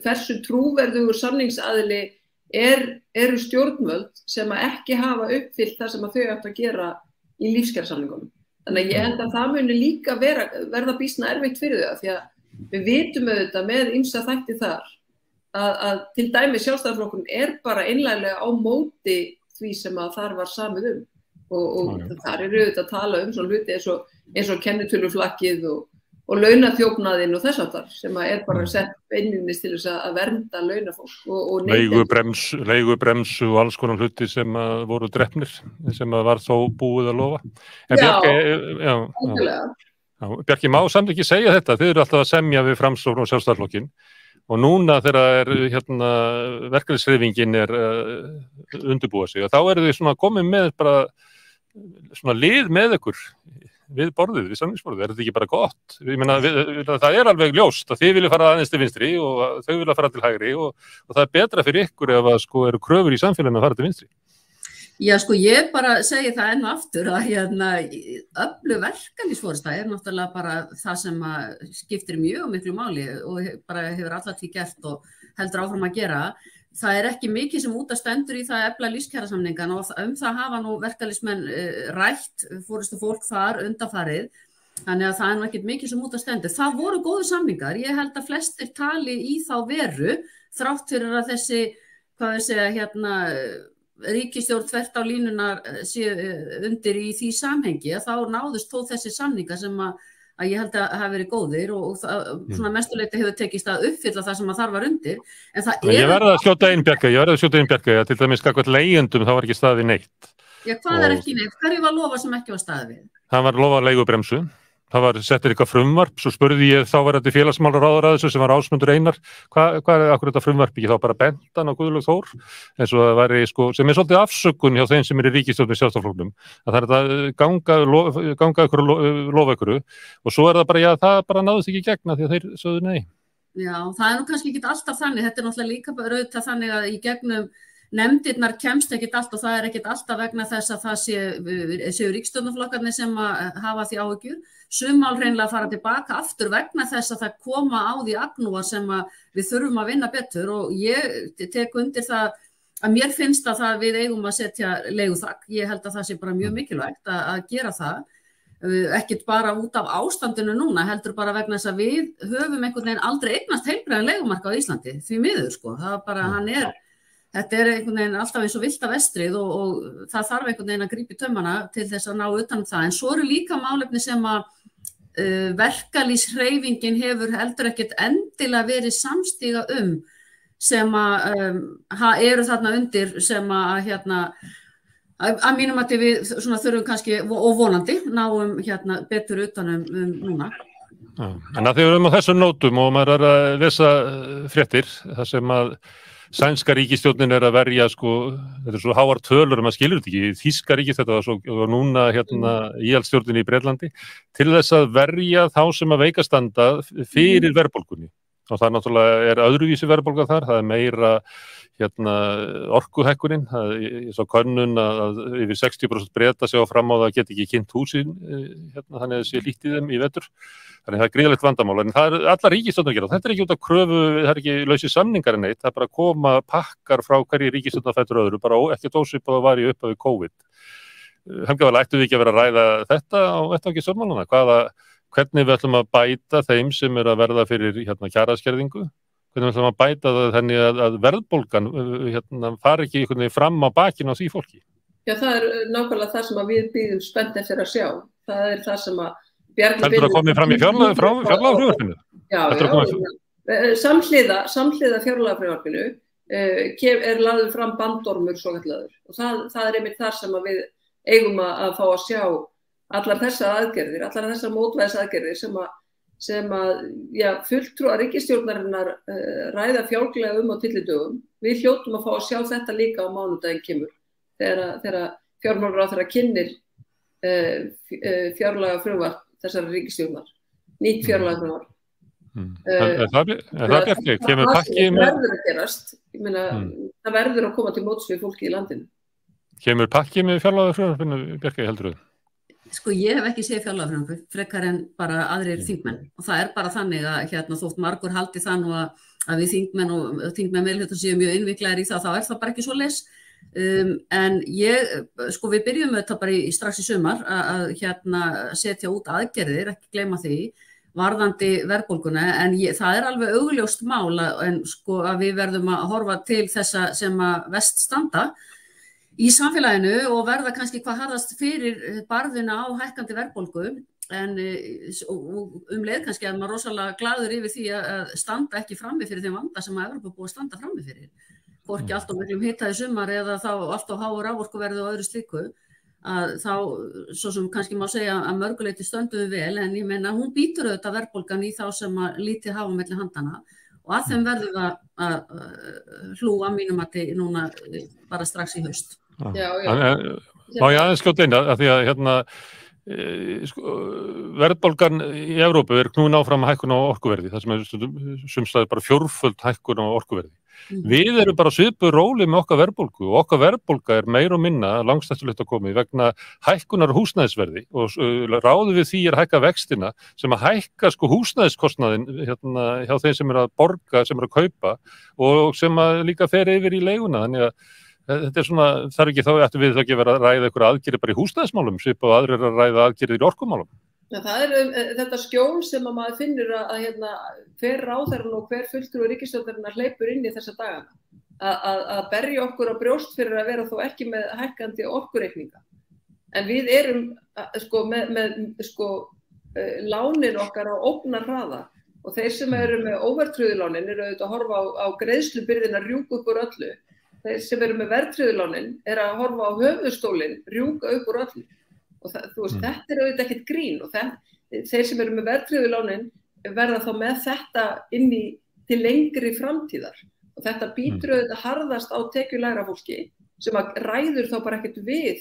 hversu trúverðugur samningsaðili eru stjórnvöld sem að ekki hafa uppfyllt það sem að þau ættu að gera í lífskjarasamningunum. Þannig að ég held að það muni líka verða býsna erfitt fyrir þau, því að við vitum auðvitað með ýmsa þætti þar að til dæmis Sjálfstæðisflokkurinn bara einlæglega á móti því sem að þar var samið og þar eru auðvitað að tala svona hluti eins og kennitöluflakkið og launaþjófnaðinn og þess aftar sem að bara sett beinlínis til þess að vernda launafólk og leigubremsu og alls konar hluti sem voru drepnir, sem að var þó búið að lofa. En Bjarki, má samt ekki segja þetta, þið eru alltaf að semja við Framsókn og Sjálfstæðisflokkinn og núna þegar verkalýðshreyfingin undirbúa sig og þá eru þið svona komið með bara svona lið með ykkur við borðið, við samningsborðið, þetta ekki bara gott? Ég meina, það alveg ljóst að þið vilja fara aðeins til vinstri og þau vilja fara til hægri og það betra fyrir ykkur ef að eru kröfur í samfélaginu að fara til vinstri. Já, ég bara segi það enn aftur að öflug verkalýðsforysta náttúrulega bara það sem skiptir mjög miklu máli og bara hefur alla tíð gert og heldur áfram að gera. Það ekki mikið sem út að stendur í það að efla lífskjarasamningan og það hafa nú verkalýðsmenn rætt, forystufólk þar undanfarið, þannig að það nú ekkert mikið sem út að stendur. Það voru góðu samningar, ég held að flestir tali í þá veru, þrátt fyrir að þessi, ríkisstjórn þvert á línunar séu undir í því samhengi, að þá náðust þó þessi samningar sem að ég held að hafa verið góðir og svona mestuleyti hefur tekist að uppfylla það sem að þar var undir. En það Ég verði að skjóta inn Bjarka, að til dæmis gagnvart leigjendum þá var ekki staðið neitt. Já, hvað ekki neitt? Hverju var lofað sem ekki var staðið við? Það var lofað leigubremsu. Það var settir eitthvað frumvarp, svo spurði ég þá var þetta félagsmálaráðherra þessu sem var Ásmundur Einar, hvað akkur þetta frumvarp ekki þá bara bentan á Guðlaug Þór, eins og það væri sem svolítið afsökun hjá þeim sem í ríkisstjórn með Sjálfstæðisflokknum, að það ganga ykkur lofa ykkur og svo það bara, það bara náðist ekki í gegn því að þeir sögðu nei. Já, það nú kannski ekki alltaf þannig, þetta náttúrulega líka auðvitað þannig að í gegnum nefndirnar kemst ekkert allt og það ekkert alltaf vegna þess að það séu ríkisstjórnarflokkarnir sem hafa því áhyggjur. Sum mál hreinlega fara tilbaka aftur vegna þess að það koma á því agnúar sem við þurfum að vinna betur og ég tek undir það að mér finnst að það við eigum að setja leiguþak. Ég held að það sé bara mjög mikilvægt að gera það, ekkert bara út af ástandinu núna, heldur bara vegna þess að við höfum einhvern veginn aldrei eignast heilbrigðan leigumarkað á Íslandi, því miður það bara þetta einhvern veginn alltaf eins og villta vestrið og það þarf einhvern veginn að grípa í taumana til þess að ná utan það. En svo eru líka málefni sem að verkalýðshreyfingin hefur heldur ekkert endilega verið samstíga sem að eru þarna undir sem að mínum að við þurfum kannski og vonandi náum betur utanum núna. En að þið erum á þessum nótum og maður að lesa fréttir þar sem að sænska ríkisstjórnin að verja þetta svo háar tölur maður skilur þetta ekki, þýska ríkisstjórnin og núna íhaldsstjórnin í Bretlandi til þess að verja þá sem að veika standa fyrir verðbólgunni og það náttúrulega öðruvísi verðbólga þar, það meira orkuhækkunin, ég sá könnun að yfir 60% Breta sjá fram á það geti ekki kynnt húsin þannig að það sé lítið þeim í vetur. Þannig það gríðalegt vandamál, en það allar ríkisstjórnar að gera. Þetta ekki út af kröfu, það ekki lausir samningar en neitt, það bara koma pakkar frá hverju ríkisstjórnar fætur öðru, bara ekki ósvipað var í upphafi COVID. Helga, ættu þið ekki að vera að ræða þetta á vettvangi stjórnmálanna? Hvernig við ætlum að bæta þeim sem að verða fyrir kjaraskerðingu? Hvernig við ætlum að bæta það þannig að verðbólgan fari ekki einhvern veginn fram á bakinu á því fólki? Já, það nákvæmlega það sem við bíðum spennt eftir að sjá. Það það sem að Heldur það komið fram í fjárlagafrumvarpinu? Já. Samhliða fjárlagafrumvarpinu lagður fram bandormur svokallaður og það einmitt þar sem að við eigum að fá að sjá allar þessar aðgerðir, allar þessar mótvægisaðgerðir sem að fulltrúar ríkisstjórnarinnar ræða fjálglega á tyllidögum. Við hljótum að fá að sjá þetta líka á mánudaginn kemur þegar fjármálaráðherra kynnir fjárlagafrumvarp þessara ríkisstjórnar, nýtt fjárlagafrumvarp. Er það Bjarkey? Kemur pakki með... Það verður að gerast, ég meina, það verður að koma til móts við fólki í landinu. Kemur pakki með fjárlagafrumvarpinu, Bjarkey, heldur þú? Sko, ég hef ekki séð fjárlagafrumvarp, frekar en bara aðrir þingmenn. Og það bara þannig að þótt margur haldi það nú að við þingmenn og þingmenn meirihluta séu mjög innviklaðir í það, þá það bara ekki svoleiðis. En við byrjum auðvitað bara strax í sumar að setja út aðgerðir, ekki gleyma því, varðandi verðbólguna, en það alveg augljóst mál að við verðum að horfa til þessa sem að verst standa í samfélaginu og verða kannski hvað harðast fyrir barðina á hækkandi verðbólgu, en leið kannski að maður rosalega glaður yfir því að standa ekki frammi fyrir þeim vanda sem að Evrópa búið að standa frammi fyrir. Hvorki allt of miklum hita í sumar eða þá allt of háu raforkuverði og öðru slíku, að þá, svo sem kannski má segja að mörguleyti stöndum við vel, en ég meina hún býtur auðvitað verðbólgan í þá sem að lítið hafa milli handana og að þeim verðum við að hlúa mínum að þið núna bara strax í haust. Já. Má ég aðeins skjóta inn að því að verðbólgan í Evrópu knúin áfram hækkun á orkuverði, það sem sumstaðir bara fjórföld hækkun á orkuverði. Við erum bara svipuð róli með okkar verðbólgu og okkar verðbólga meira og minna langstættulegt að komi vegna hækkunar húsnæðisverði og ráðu við því hækka vextina sem að hækka húsnæðiskostnaðin hjá þeim sem að borga, sem að kaupa og sem að líka fer yfir í leiguna, þannig að þetta þarf ekki þá ættum við ekki vera að ræða einhverja aðgerðir bara í húsnæðismálum, svipað og aðrir að ræða aðgerðir í orkumálum. Ja, það þetta skjól sem að maður finnur að hver ráðherrann og hver fulltrúi ríkisstjórnarinnar hleypur inn í þessa dagana. Að berja okkur á brjóst fyrir að vera þó ekki með hækkandi orkureikninga. En við erum með lánin okkar á ógnarhraða og þeir sem eru með óverðtryggðu eru auðvitað að horfa á greiðslubyrðina rjúka upp úr öllu. Þeir sem eru með verðtryggðu lánin að horfa á höfuðstólinn rjúka upp úr öllu. Og þetta auðvitað ekkert grín og þeir sem eru með verðtryggðu lánin verða þá með þetta inn til lengri framtíðar og þetta býtur auðvitað harðast á tekjulægra fólki sem að ræður þá bara ekkert við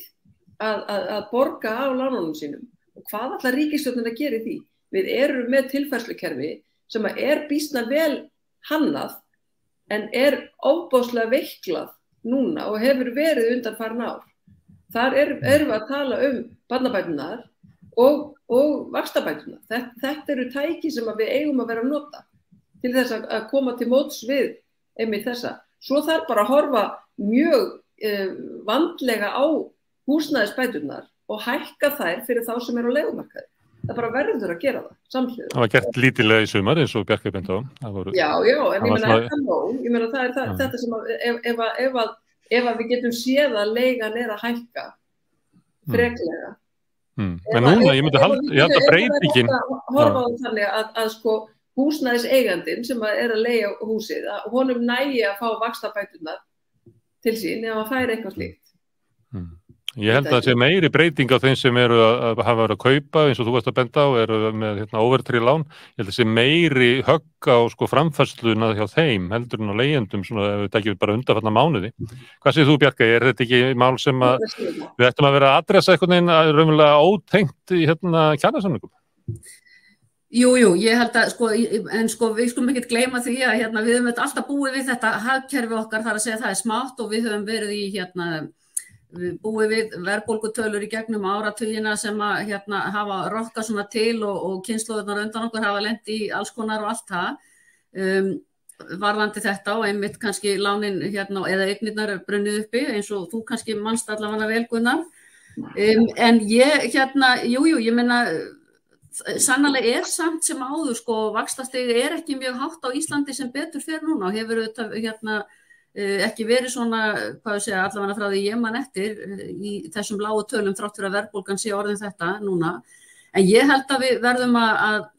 að borga á lánunum sínum og hvað ætlar ríkisstjórnin að gera í því? Við erum með tilfærslukerfi sem að býsna vel hannað en ofboðslega veiklað núna og hefur verið undanfarin ár. Þar erum við að tala barnabæturnar og vaxtabæturnar. Þetta eru tæki sem við eigum að vera að nota til þess að koma til móts við einmitt þessa. Svo þarf bara að horfa mjög vandlega á húsnæðisbæturnar og hækka þær fyrir þá sem eru á leigumarkaði. Það bara verður að gera það, samhliða. Það var gert lítillega í sumar eins og Bjarkey benti á. Já, en ég meina það þetta sem ef við getum séð að leigan að hækka freklega. En núna, ég held að breytingin horfa á þannig að húsnæðiseigandinn sem að leigja húsið, að honum nægi að fá vaxtabæturnar til sín ef hann fær eitthvað slíkt. Ég held að það sé meiri breyting á þeim sem eru að hafa verið að kaupa eins og þú varst að benda á, eru með óverðtryggð lán. Ég held að það sé meiri högg á framfærsluna hjá þeim heldur en á leigjendum ef við tekjum bara undanfarna mánuði. Hvað segir þú, Bjarkey? Þetta ekki mál sem við ættum að vera að adressa einhvern veginn raunverulega ótengt í kjarasamningum? Jú, ég held að en við skulum ekkert gleyma því að við höfum alltaf búið við þetta hagkerfi okkar, þar að segja það smátt og við höfum verið í við búið við verðbólgutölur í gegnum áratugina sem að hafa rokkað svona til og kynslóðurnar undan okkur hafa lent í alls konar og allt það varðandi þetta og einmitt kannski lánin eða eignirnar brunnið uppi eins og þú kannski manst allavega vel Gunnar en ég ég meina sannarlega samt sem áður vaxtastig ekki mjög hátt á Íslandi sem betur fer núna og hefur auðvitað ekki verið svona, allavega frá því ég man eftir í þessum lágu tölum þrátt fyrir að verðbólgan sé orðin þetta núna. En ég held að við verðum að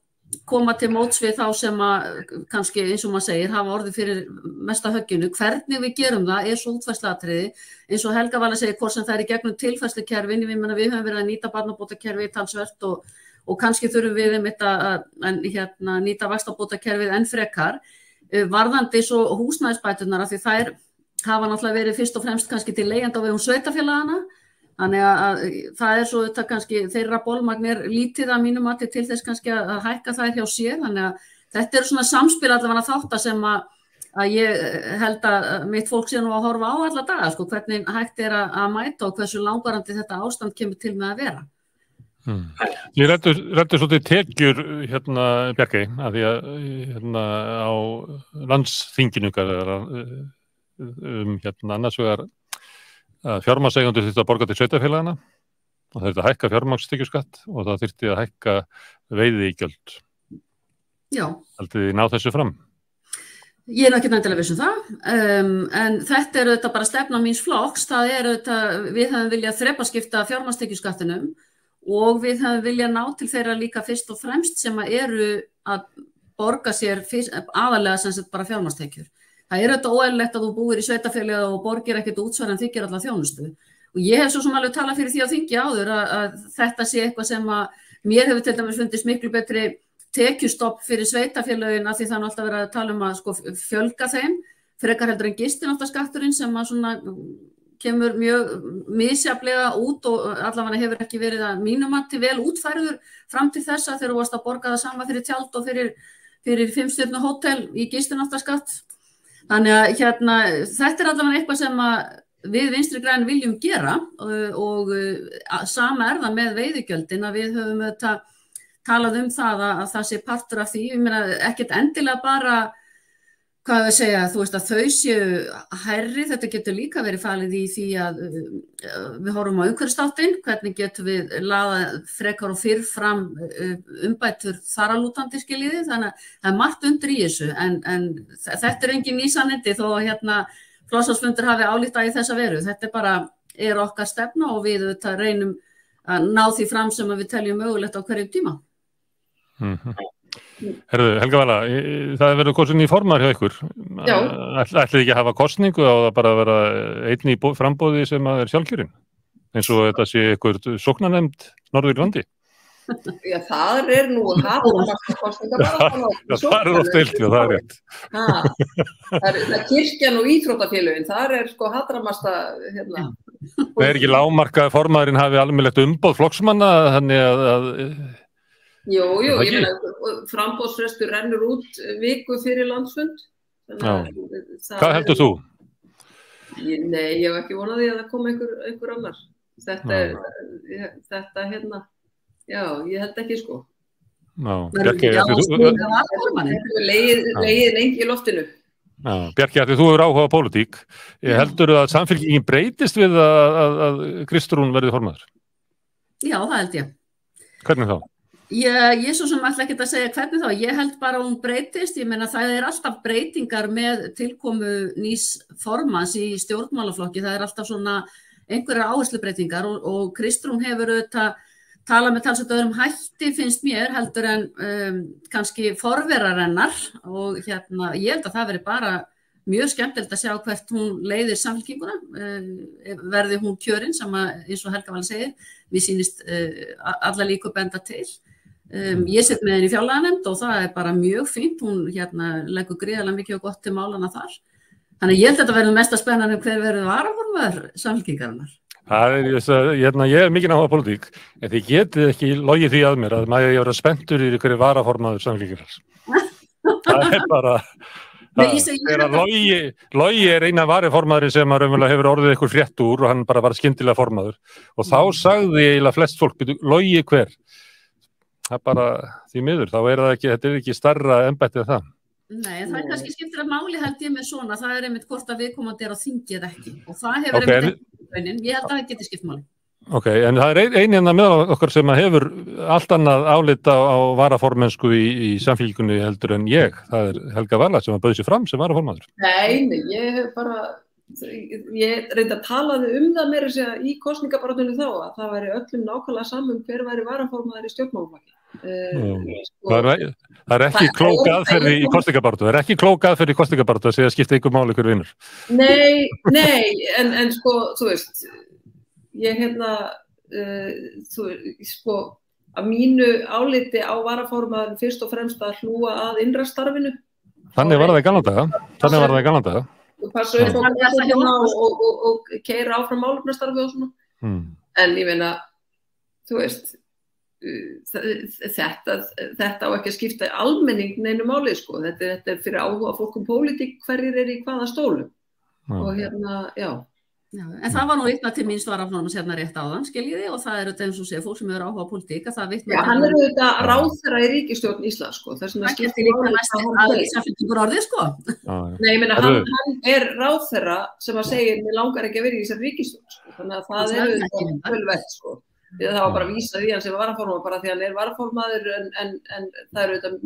koma til móts við þá sem að kannski eins og maður segir hafa orðið fyrir mesta högginu. Hvernig við gerum það svo útfærsluatriði eins og Helga var að segja hvort sem það í gegnum tilfærslukerfin. Við höfum verið að nýta barnabótakerfið talsvert og kannski þurfum við að nýta vaxtabótakerfið enn frekar. Varðandi svo húsnæðisbæturnar af því þær hafa náttúrulega verið fyrst og fremst kannski til leigjenda á vegum sveitarfélagana Þannig að það svo þetta kannski, þeirra bolmagnir lítið að mínum mati til þess kannski að hækka þær hjá sér, þannig að þetta svona samspil allavega þáttar sem að ég held að mitt fólk sé nú að horfa á alla daga, sko, hvernig hægt að mæta og hversu langvarandi þetta ástand kemur til með að vera. Ég ræddi svolítið tekjur Bjarkey, að því að á landsþinginu annars vegar að fjármagnseigendur þyrftu að borga til sveitarfélagana og það þyrfti að hækka fjármagnstekjuskatt og það þyrfti að hækka veiðigjöld. Já. Haldið þið ná þessu fram? Ég ekki nægilega viss það, en þetta auðvitað bara stefna míns flokks, það auðvitað, við höfum viljað þrepaskipta fjármagnstekjuskattinum og við höfum viljað ná til þeirra líka fyrst og fremst sem að borga sér aðalega sem sagt bara fjármagnstekjur. Það auðvitað óeðlilegt að þú búir í sveitarfélagi og borgir ekkert útsvar en þiggir alla þjónustu. Og ég hef svo sem alveg talað fyrir því á þingi áður að þetta sé eitthvað sem að mér hefur til dæmis fundist miklu betri tekjustopp fyrir sveitarfélagin af því það alltaf verið að tala að sko fjölga þeim, frekar heldur en gistináttaskatturinn sem að svona kemur mjög misjafnlega út og allavega hefur ekki verið að mínum mati vel útfærður fram til þessa þegar þú varst að borga það sama fyrir tjald og fyrir 5-stjörnu hótel í gistináttaskatt. Þannig að þetta allavega eitthvað sem að við Vinstri græn viljum gera og sama það með veiðigjöldin að við höfum talað það að það sé partur af því, ég meina ekkert endilega bara, hvað við segja, þú veist að þau séu hærri, þetta getur líka verið falið í því að við horfum á umhverfisþáttinn, hvernig getum við laðað frekar og fyrr fram umbætur þar að lútandi skiljiði, þannig að það margt undir í þessu, en þetta engin nýsannindi þó að flokksráðsfundur hafi álíktað í þessa veru, þetta bara okkar stefna og við reynum að ná því fram sem að við teljum mögulegt á hverjum tíma. Herðu, Helga Vala, það verður kosin í formar hjá ykkur. Já. Ætlið ekki að hafa kosningu á það bara að vera einn í frambóði sem að sjálfkjörinn? Eins og þetta sé ykkur sóknarnefnd Norður landi? Já, það nú kosninga bara. Það ofta illt, já, það rétt. Það kirkjan og íþróttafélögin, það sko hatramasta, Það ekki lágmarka að formaðurinn hafi almennilegt umboð flokksmanna, þannig að Jú, ég meina, framboðsfrestur rennur út viku fyrir landsfund. Hvað heldur þú? Nei, ég hef ekki vonað því að það kom einhver annar. Þetta, já, ég held ekki sko. Bjarkey, legið lengi í loftinu. Bjarkey, þú hefur áhuga á pólitík. Heldur að samfylkingin breytist við að Kristrún verði formaður? Já, það held ég. Hvernig þá? Ég svo sem ætla ekki að segja hvernig þá, ég held bara að hún breytist, ég meina það alltaf breytingar með tilkomu nýs formans í stjórnmálaflokki, það alltaf svona einhverjar áherslubreytingar og Kristrún hefur talað með talsvert öðrum hætti finnst mér heldur en kannski forverar hennar og ég held að það veri bara mjög skemmtilegt að sjá hvert hún leiðir samfylkinguna, verði hún kjörin sem eins og Helga Vala segir, við sýnist alla líku benda til. Ég set með henni í fjárlaganefnd og það bara mjög fínt, hún leggur gríðarlega mikið og gott til málana þar. Þannig ég held að þetta verður mest að spennandi hver verður varaformaður samfylkingarinnar. Ég mikið áhuga á pólitík, en þið getið ekki logið því að mér að maður ég vera spenntur í hverju varaformaður samfylkingarinnar. Það bara þegar Logi eina varaformaðurinn sem að raunverulega hefur orðið eitthvað frétt úr og hann bara var skyndilega formaður og þá sagði eiginlega flest fólk, Logi hver? Það bara því miður, þá það ekki, þetta ekki starra embættið það. Nei, en það kannski skiptir að máli held ég með svona, það einmitt hvort að viðkomandi á þingi eða ekki og það hefur einmitt ekki raunin, ég held að það geti skipt máli. Ok, en það einin með okkar sem hefur allt annað álita á varaformennsku í samfélkingunni heldur en ég, það Helga Vala sem bauð sér fram sem varaformaður. Nei, ég hef bara, ég reyndi að talaði það meira segja í kosningabaráttunni þá að það væri öllum nákvæmlega saman hver væri varaformaður í stjórnmálaflokki. Það ekki klók aðferði í kosningabaráttu, það ekki klók aðferði í kosningabaráttu að segja skipta einhver máli hver vinnur. Nei, en sko, þú veist, ég sko, að mínu áliti á varaformaðurinn fyrst og fremst að hlúa að innra starfinu. Þannig var það í gamla daga. Og passa upp á og keyra áfram málefnastarfi og svona. en ég meina, þú veist, þetta á ekki að skipta almenning neinu máli, sko. Þetta fyrir áhuga fólk pólitík, hverjir í hvaða stólum. Og já. Já, en það var nú vitnað til mín varaformanns hérna rétt áðan, skiljiði, og það eins og segja fólk sem hefur áhuga á pólitík, að það vitnað. Já, hann auðvitað ráðherra í ríkisstjórn Íslands, sko. Það skiptir líka næst samfélkingur orðið, sko. Nei, ég meina, hann ráðherra sem að segja, mér langar ekki að vera í þessari ríkisstjórn, sko. Þannig að það auðvitað töluvert, sko. Það var bara vísað í hann sem varaformaður, bara því hann varaformaður, en það auðvitað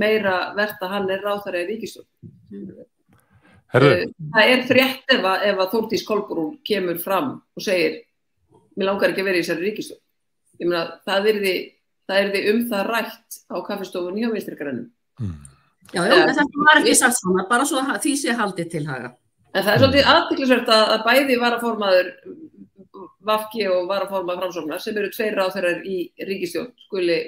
meira vert að hann ráðherra í ríkisstjórn. Það frétt ef að Þórdís Kolbrún kemur fram og segir mér langar ekki að vera í þessari ríkisstjórn. Ég meina, það yrði það rætt á kaffistofunni hjá Vinstri-grænum. Já, en þetta var ekki sagt svona, bara svo því sé haldið til haga. En það svolítið athyglisvert að bæði varaformaður VG og varaformaður Framsóknar, sem eru 2 ráðherrar í ríkisstjórn, skuli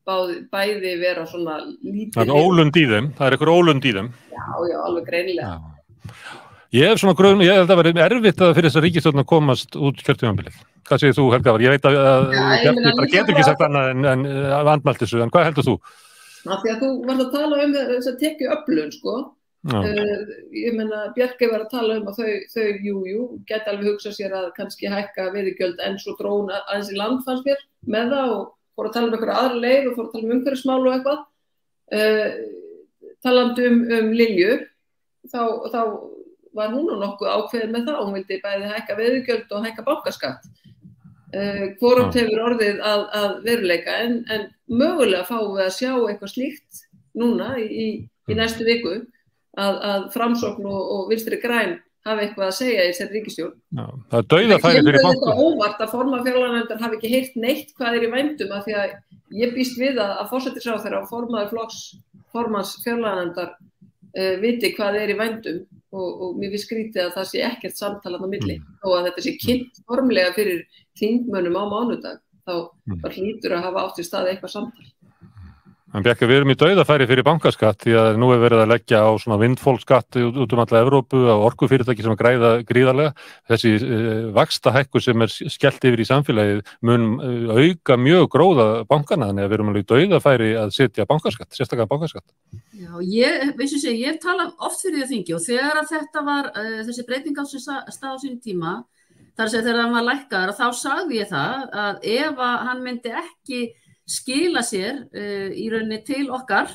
bæði vera svona lítið. Það ólund í þeim, það einhver ólund í þeim. Já, alveg greinilega. Ég hef svona grunn, ég held að vera erfitt að fyrir þessa ríkisstjórn að komast út kjörtímabilið. Hvað segir þú, Helga? Ég veit að Bjarni bara getur ekki sagt annað en andmælt þessu, en hvað heldur þú? Af því að þú varst að tala þess að tekjuöflun, sko. Ég meina, Bjarki var að tala að þau, geta alveg hugsað sér að kannski hækka veiðigjöld en svo dróun aðeins í land fannst mér með það og fór að tala einhverja aðra leið og fór að tala umhverfismál og eitthvað. Talandi Lilju, þá var hún nokkuð ákveðin með það. Hún vildi bæði hækka veiðigjöld og hækka bankaskatt. Hvorugt hefur orðið að veruleika, en mögulega fáum við að sjá eitthvað slíkt núna í næstu viku, að Framsókn og Vinstri-græn hafi eitthvað að segja í þessari ríkisstjórn. Það dauðafæri fyrir banka. Það kemur óvart að formaður fjárlaganefndar hafi ekki heyrt neitt hvað í vændum, af því að ég býst við að forsætisráðherra og formaður formanns fjárlaganefndar viti hvað í vændum og mér finnst skrítið að það sé ekkert samtal á milli og að þetta sé kynnt formlega fyrir þingmönnum á mánudag þá hlýtur að hafa átt í stað eitthvað samtal. En Bjarki, við erum í dauðafæri fyrir bankaskatt því að nú verið að leggja á svona vindfólksskatt út alla Evrópu á orkufyrirtæki sem græða gríðarlega. Þessi vaxtahækkun sem skellt yfir í samfélagið mun auka mjög gróða bankana, þannig að við erum alveg í dauðafæri að setja bankaskatt, sérstaklega bankaskatt. Já, ég tala oft fyrir því þingi og þegar að þetta var þessi breyting á sem stað á sínum tíma, þar að segja þegar hann var lækkaður, þá sagði ég það að ef að hann myndi ekki skila sér í rauninni til okkar,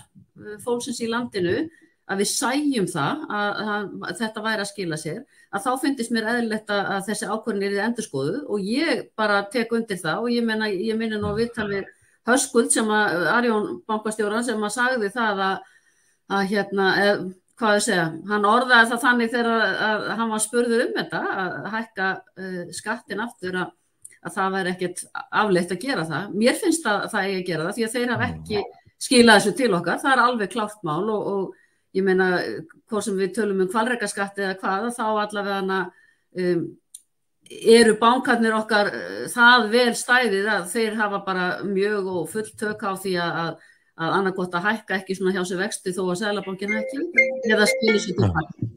fólksins í landinu, að við sæjum það að þetta væri að skila sér, að þá fyndist mér eðlilegt að þessi ákvörðun yrði endurskoðuð og ég bara tek undir það og ég meina nú viðtal við Höskuld sem að Arion bankastjóran sem að sagði það hvað ég segja, hann orðaði það þannig þegar að hann var spurður þetta, að hækka skattin aftur að það væri ekkert afleitt að gera það. Mér finnst að það eigi að gera það því að þeir hafa ekki skilað þessu til okkar. Það alveg klárt mál og ég meina hvort sem við tölum hvalrekaskatt eða hvaða þá allavega eru bankarnir okkar það vel stæðið að þeir hafa bara mjög og fullt tök á því að annarkvort að hækka ekki svona hjá sér vexti þó að Seðlabankinn hækki eða skilja sér til hækki.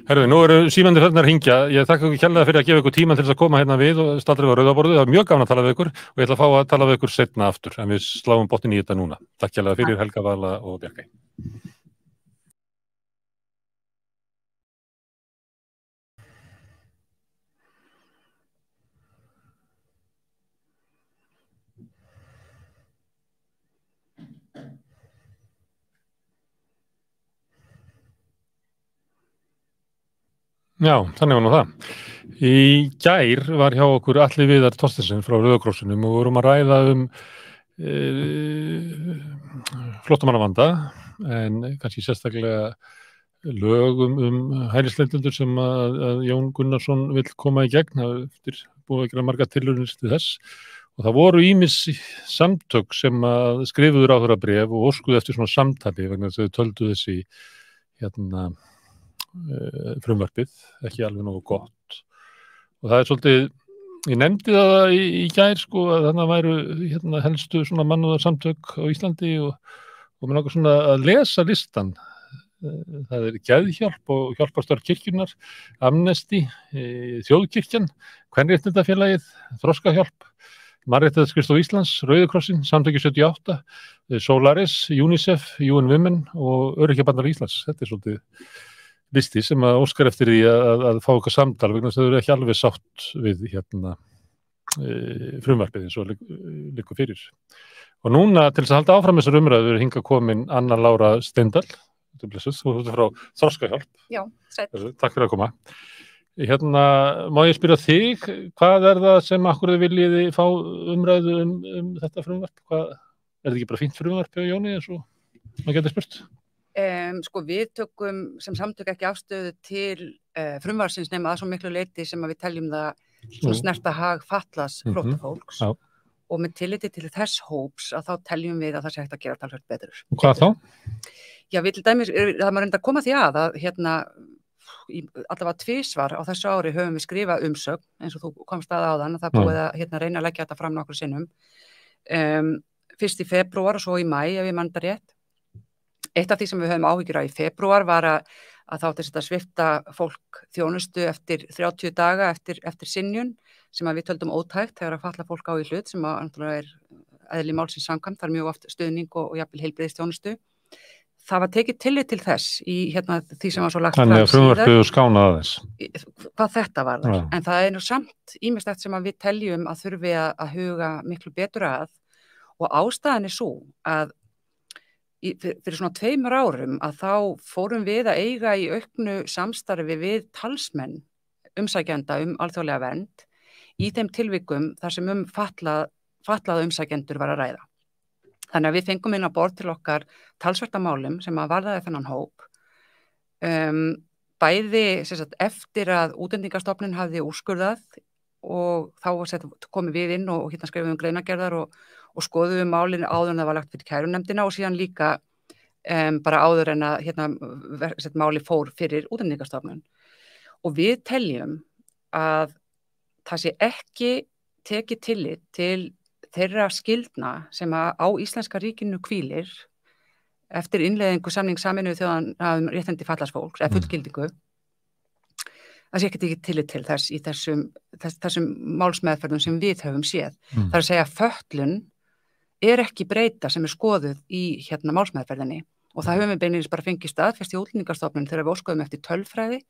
Herðu, nú eru símandi þarna að hringja. Ég þakka ykkur kærlega fyrir að gefa ykkur tíma til þess að koma hérna við og staldra við á rauðaborðið. Það var mjög gaman að tala við ykkur og ég ætla að fá að tala við ykkur seinna aftur, en við sláum botnin í þetta núna. Takk kærlega fyrir Helga Vala og Bjarki. Já, þannig var nú það. Í gær var hjá okkur Atli Viðar Thorstensen frá Rauða krossinum og vorum að ræða flóttamannavanda en kannski sérstaklega lögum hælisleitendur sem að Jón Gunnarsson vill koma í gegn. Það er búið að gera margar tilraunir til þess og það voru ýmis samtök sem að skrifuðu ráðherrabréf og óskuðu eftir svona samtali vegna þess að þau töldu þessi frumvarpið ekki alveg nógu gott og það er svolítið, ég nefndi það í gær sko að þarna væru helstu svona mannúðarsamtök á Íslandi og mér langar svona að lesa listan það Geðhjálp og Hjálparstörf kirkjunnar, Amnesty, Þjóðkirkjan, Kvenréttindafélagið, Þroskahjálp, Mannréttindaskrifstofa Íslands, Rauði krossinn, Samtökin 78, Solaris, UNICEF, UN Women og Öryrkjabandalag Íslands. Þetta svolítið listi sem að óskar eftir því að fá eitthvað samtal vegna þess að þau eru ekki alveg sátt við frumvarpið eins og liggur fyrir. Og núna til þess að halda áfram þessar umræður er hingað komin Anna Lára Steindal, þú ert frá Þroskahjálp. Já, sæll. Takk fyrir að koma. Má ég spyrja þig, hvað er það sem akkur þið viljiði fá umræðu þetta frumvarp? Er þetta ekki bara fínt frumvarp hjá Jóni eins og maður getur spurt? Sko við tökum sem samtök ekki afstöðu til frumvarpsins nema að svo miklu leyti sem að við teljum það snerta hag fatlaðs flóttafólks. Og með tilliti til þess hóps að þá teljum við að það sé hægt að gera talsvert betur. Og hvað þá? Já, við til dæmis, það maður reynda að koma því að allavega tvisvar á þessu ári höfum við skrifað umsögn, eins og þú komst að áðan, það búið að reyna að leggja þetta fram nokkru sinnum. Fyrst í febrúar og svo í maí, ef ég man það rétt. Eitt af því sem við höfum áhyggjur á í febrúar var að þá til að svipta fólk þjónustu eftir 30 daga eftir synjun, sem að við töldum ótækt þegar að falla fólk á í hlut sem að eðli málsins samkvæmt, það mjög oft stuðning og jafnvel heilbrigðisþjónustu. Það var tekið tillit til þess í því sem var svo lagt fram síðar. Þannig að frumvarpið skánaði þess. Hvað þetta var þar. En það er nú samt ýmislegt sem að við teljum að þurfi að huga miklu betur að, og ástæðan er svo að fyrir svona 2 árum að þá fórum við að eiga í auknu samstarfi við talsmenn umsækjenda alþjóðlega vernd í þeim tilvikum þar sem fatlaða umsækjendur var að ræða. Þannig að við fengum inn á borð til okkar talsverta málum sem að varðaði þennan hóp. Bæði eftir að Útlendingastofnun hafði úrskurðað og þá komum við inn og skrifum greinagerðar og skoðum málin áður en það var lagt fyrir kærunefndina og síðan líka bara áður en að máli fór fyrir Útlendingastofnun. Og við teljum að það sé ekki tekið tillit til þeirra skyldna sem á íslenska ríkinu hvílir eftir innleiðingu samnings Sameinuðu þjóðanna um réttindi fatlaðs fólks, eða fullgildingu. Það sé ekki tekið tillit til þess í þessum málsmeðferðum sem við höfum séð. Það er að segja að fötlun er ekki breyta sem er skoðuð í málsmeðferðinni og það höfum við beinlínis bara fengið staðfest í Útlendingastofnun þegar við óskoðum eftir tölfræði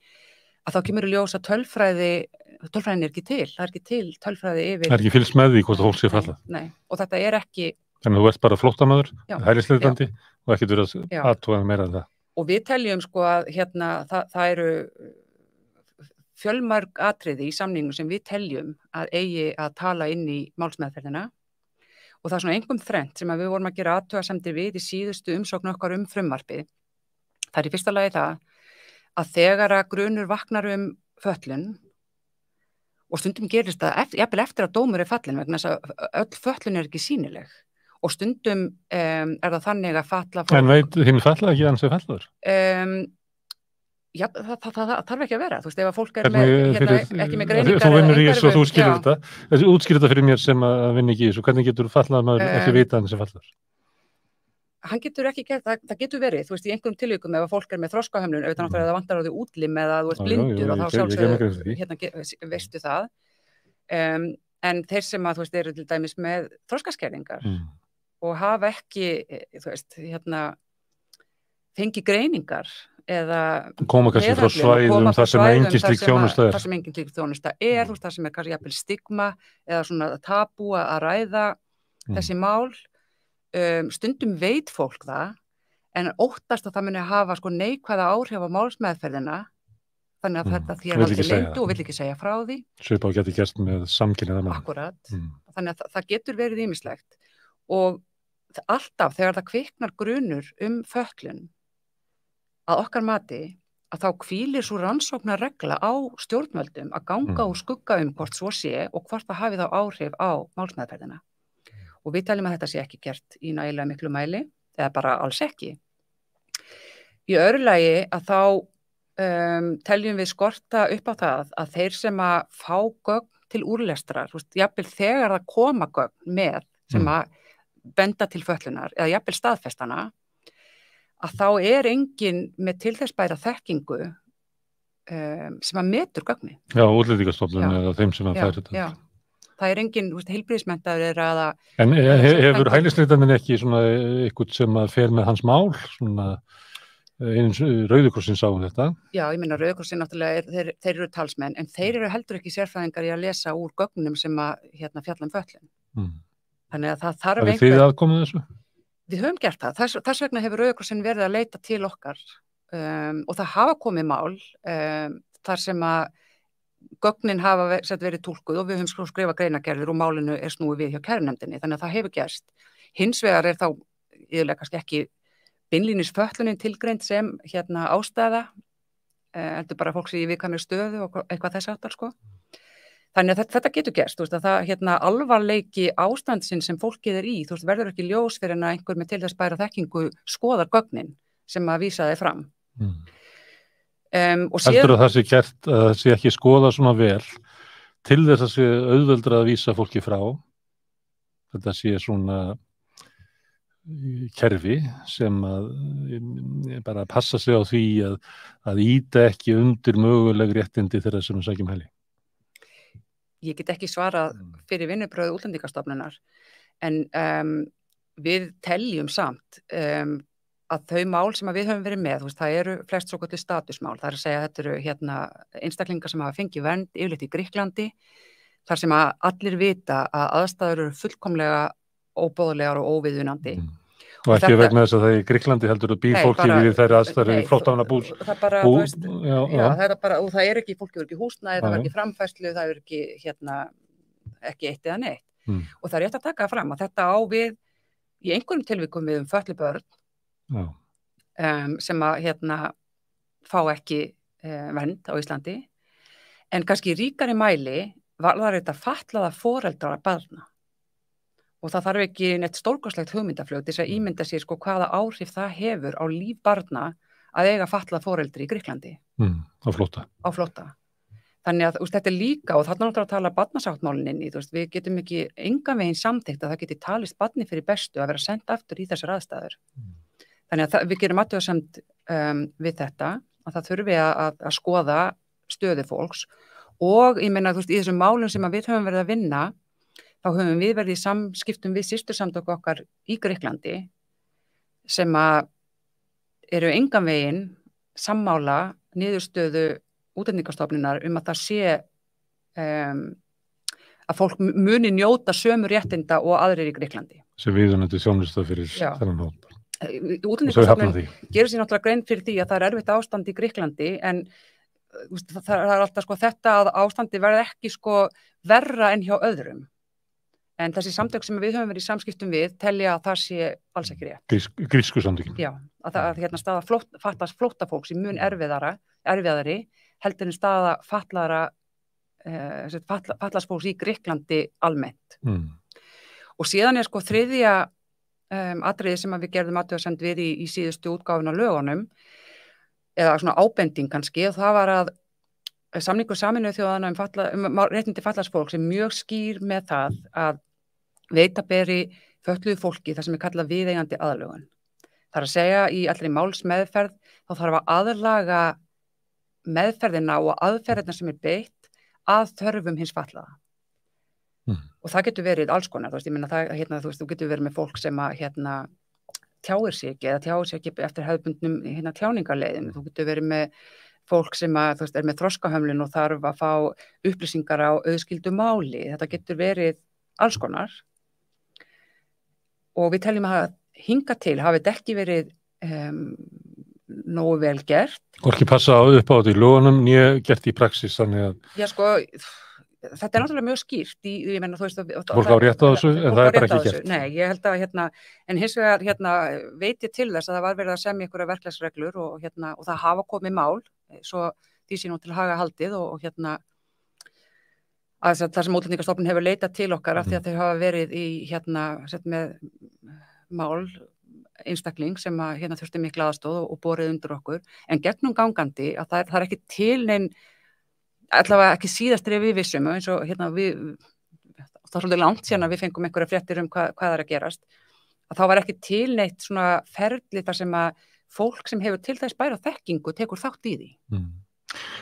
að þá kemur í ljós að tölfræðin er ekki til, það er ekki til tölfræði yfir. Það er ekki fylgst með því hvort fólk sé fallað. Nei, og þetta er ekki. Þannig að þú ert bara flóttamaður, hælisleitandi og ekkert verið að athuga meira en það. Og við teljum sko að það eru fjölmörg atriði í samningum sem við teljum að eigi að tala inn í málsmeðferðina og það er svona einhverjum þrennt sem að við vorum að gera athugasemdir við í síðustu umsókn okkar frumvarpið. Það er í fyrsta lagi það að þegar að grunur vaknar fötlun og stundum gerist það jafnvel eftir að dómur er fallinn vegna þess að öll fötlun er ekki sýnileg og stundum er það þannig að falla fólk. En veit hinn falla ekki hans fallaður? Já, það þarf ekki að vera. Þú veist, ef að fólk er ekki með greiningar. Þú vinnur í þessu og þú skilur þetta. Þessi útskýrir þetta fyrir mér sem að vinna ekki í þessu. Hvernig getur fallað maður ekki vita hann sem fallaður? Hann getur ekki gert, það getur verið, þú veist, í einhverjum tilvikum ef að fólk er með þroskahömlun, auðvitað náttúrulega það vantar á því útlim eða þú ert blindur og þá sjálfsögðu veistu það. En þeir sem að, þú veist, eru til dæmis með þroskaskerðingar og hafa ekki, þú veist, fengi greiningar eða koma kannski frá svæðum þar sem engin slík þjónusta er. Þar sem engin slík þjónusta er, þú veist, þar sem er kannski jafnvel stigma eða svona tabú að ræða þessi mál. Stundum veit fólk það en óttast að það muni hafa sko neikvæða áhrif á málsmeðferðina þannig að þetta því er aldrei leyndu og vill ekki segja frá því. Svipað og getur gerst með samkynhneigða menn. Akkúrat. Þannig að það getur verið ýmislegt og alltaf þegar það kviknar grunur fötlun að okkar mati að þá hvílir svo rannsóknarregla á stjórnvöldum að ganga úr skugga hvort svo sé og hvort það hafi þá áhrif á málsmeðferðina. Og við teljum að þetta sé ekki gert í nægilega miklu mæli, eða bara alls ekki. Í öðru lagi að þá teljum við skorta upp á það að þeir sem að fá gögn til úrlestrar, jafnvel þegar það koma gögn með sem að benda til fötlunar eða jafnvel staðfestana, að þá engin með til þess bæra þekkingu sem að metur gögnin. Já, Útlendingastofnun eða þeim sem að færa þetta. Já, það engin heilbrigðismenntaður eða... En hefur hælisleitandinn ekki svona eitthvað sem að fer með hans mál, svona eins Rauði krossinn sá þetta? Já, ég meina Rauði krossinn náttúrulega þeir eru talsmenn, en þeir eru heldur ekki sérfræðingar í að lesa úr gögnum sem að fjalla fötlun. Þannig að það þarf einhver... Þið aðkomið þessu? Við höfum gert það. Þess vegna hefur Rauði krossinn verið að leita til okkar og það hafa komið mál þar sem að gögnin hafa verið túlkuð og við höfum skrifað greinargerðir og málinu snúið við hjá kærunefndinni, þannig að það hefur gerst. Hins vegar þá yfirlega kannski ekki beinlínis fötlunin tilgreind sem ástæða, heldur bara fólk sem í viðkvæmri stöðu og eitthvað þess aftar, sko. Þannig að þetta getur gerst, þú veist, að það alvarleiki ástandsinn sem fólkið í, þú veist, verður ekki ljós fyrir en að einhver með til þess bæra þekkingu skoðar gögnin sem að vísa þeir fram. Heldur að það sé gert, að það sé ekki skoða svona vel til þess að sé auðveldra að vísa fólki frá, þetta sé svona kerfi sem að bara passa sig á því að ýta ekki undir möguleg réttindi þeirra sem sækjum hæli. Ég get ekki svarað fyrir vinnubrögð Útlendingastofnunar, en við teljum samt að þau mál sem við höfum verið með, þú veist, það eru flest svo kvöldu statusmál, það að segja að þetta eru einstaklingar sem hafa fengið vernd yfirleitt í Grikklandi, þar sem að allir vita að aðstæður eru fullkomlega óboðlegar og óviðunandi. Og ekki vegna þess að það í Grikklandi heldur að býr fólki við þær aðstæður í flóttafnabús. Það bara, þú veist, það er bara, og það er ekki, fólki verður ekki húsnæði, það verður ekki framfærslu, það verður ekki, ekki eitt eða neitt. Og það er rétt að taka fram að þetta á við, í einhverjum tilvikum við fötluð börn, sem að fá ekki vernd á Íslandi, en kannski í ríkari mæli var þetta fatlaða foreldra barna og það þarf ekki neitt stórkostlegt hugmyndaflug til þess að ímynda sér sko hvaða áhrif það hefur á líf barna að eiga fatlað foreldri í Grikklandi á flótta. Þannig að þetta er líka, og þarna náttúrulega að tala barnasáttmálinn inn í, við getum ekki engan veginn samþykkt að það geti talist barni fyrir bestu að vera sendt aftur í þessar aðstæður. Þannig að við gerum athugasemd við þetta, að það þurfi að skoða stöðu fólks og ég meina, í þessum málum sem við höfum verið að vinna, þá höfum við verið í samskiptum við systursamtök okkar í Grikklandi sem að eru engan veginn sammála niðurstöðu Útlendingastofnunar að það sé að fólk muni njóta sömu réttinda og aðrir í Grikklandi. Sem viðunandi þjónusta fyrir þennan hóp. Útlendingastofnun gerir sér náttúrulega grein fyrir því að það er erfitt ástand í Grikklandi, en það er alltaf þetta að ástandi verði ekki verra en hjá öðrum. En þessi samtök sem við höfum verið í samskiptum við telja að það sé alls ekki rétt. Grísku samtökin. Já, að staða fatlast flóttafólks í mun erfiðari heldur en staða fatlast fólks í Grikklandi almennt. Og síðan er þriðja atriði sem við gerðum athugasemd við í síðustu útgáfun á lögunum, eða svona ábending kannski, og það var að samningur Sameinuðu þjóðanna réttindi fatlaðs fólks er mjög skýr með það að veita beri fötluðu fólki það sem er kallað viðeigandi aðlögun. Það er að segja í allri málsmeðferð þá þarf að aðlaga meðferðina og aðferðina sem er beitt að þörfum hins fatlaða. Og það getur verið alls konar, ég meina það, þú getur verið með fólk sem að tjáir sig ekki eftir hefðbundnum tjáningarleiðum, þú getur verið með fólk sem að, er með þroskahömlun og þarf að fá upplýsingar á auðskildu máli, þetta getur verið alls konar. Og við teljum að hingað til hafi þetta ekki verið nógu vel gert. Og ekki passa upp á þetta í lögunum, né gert í praxis, þannig að... Já, þetta er náttúrulega mjög skýrt, ég meina, fólk á rétt á þessu, en það er bara ekki gert. Nei, ég held að, en hins vegar, veit ég til þess að það var verið að semja einhverja verklagsreglur og það hafa komið mál, svo því sé nú til haga haldið og að það sem Útlendingastofnun hefur leitað til okkar af því að þau hafa verið í með mál einstakling sem að þurfti mikla aðstoð og borið undir okkur, en gegnum gangandi að það er ekki til neinn, allavega ekki síðast við vissum, eins og það er svolítið langt síðan að við fengum einhverja fréttir hvað er að gerast, að þá var ekki til neitt svona ferli þar sem að fólk sem hefur til þess bæra þekkingu tekur þátt í því.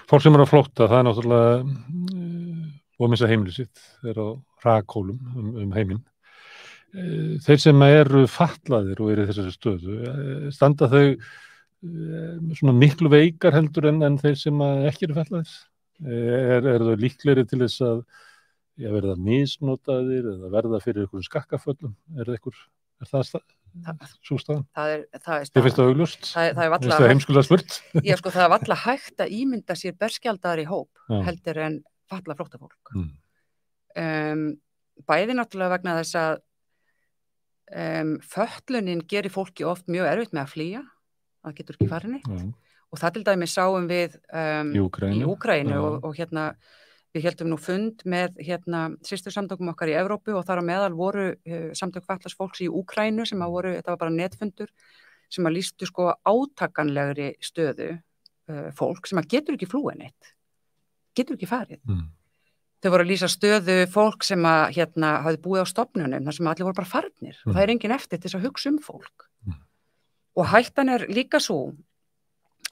Fólk sem á flótta, það náttúrulega og missa heimilið sitt, þeir á hrakhólum heiminn. Þeir sem eru fatlaðir og eru í þessari stöðu, standa þau svona miklu veikar heldur en þeir sem ekki eru fatlaðir? Er þau líklegri til þess að verða misnotaðir eða verða fyrir einhverjum skakkaföllum? Er það sú staðan? Það er staðan. Þið finnst það augljóst? Það er varla það heimskulega spurt? Já, sko, það er varla hægt að ímynda sér berskjaldaðar í hóp heldur en fatlað flóttafólk. Bæði náttúrulega vegna þess að fötlunin gerir fólki oft mjög erfitt með að flýja, það getur ekki farin neitt og það til dæmis sáum við í Úkraínu og hérna við heldum nú fund með systursamtökum okkar í Evrópu og þar á meðal voru samtök fatlaðs fólks í Úkraínu sem voru, þetta var bara netfundur sem lýstu sko átakanlegri stöðu fólk sem getur ekki flúið neitt, getur ekki farið. Þau voru að lýsa stöðu fólk sem hafði búið á stofnunum þar sem allir voru bara farnir og það er enginn eftir til þess að hugsa fólk. Og hættan er líka svo,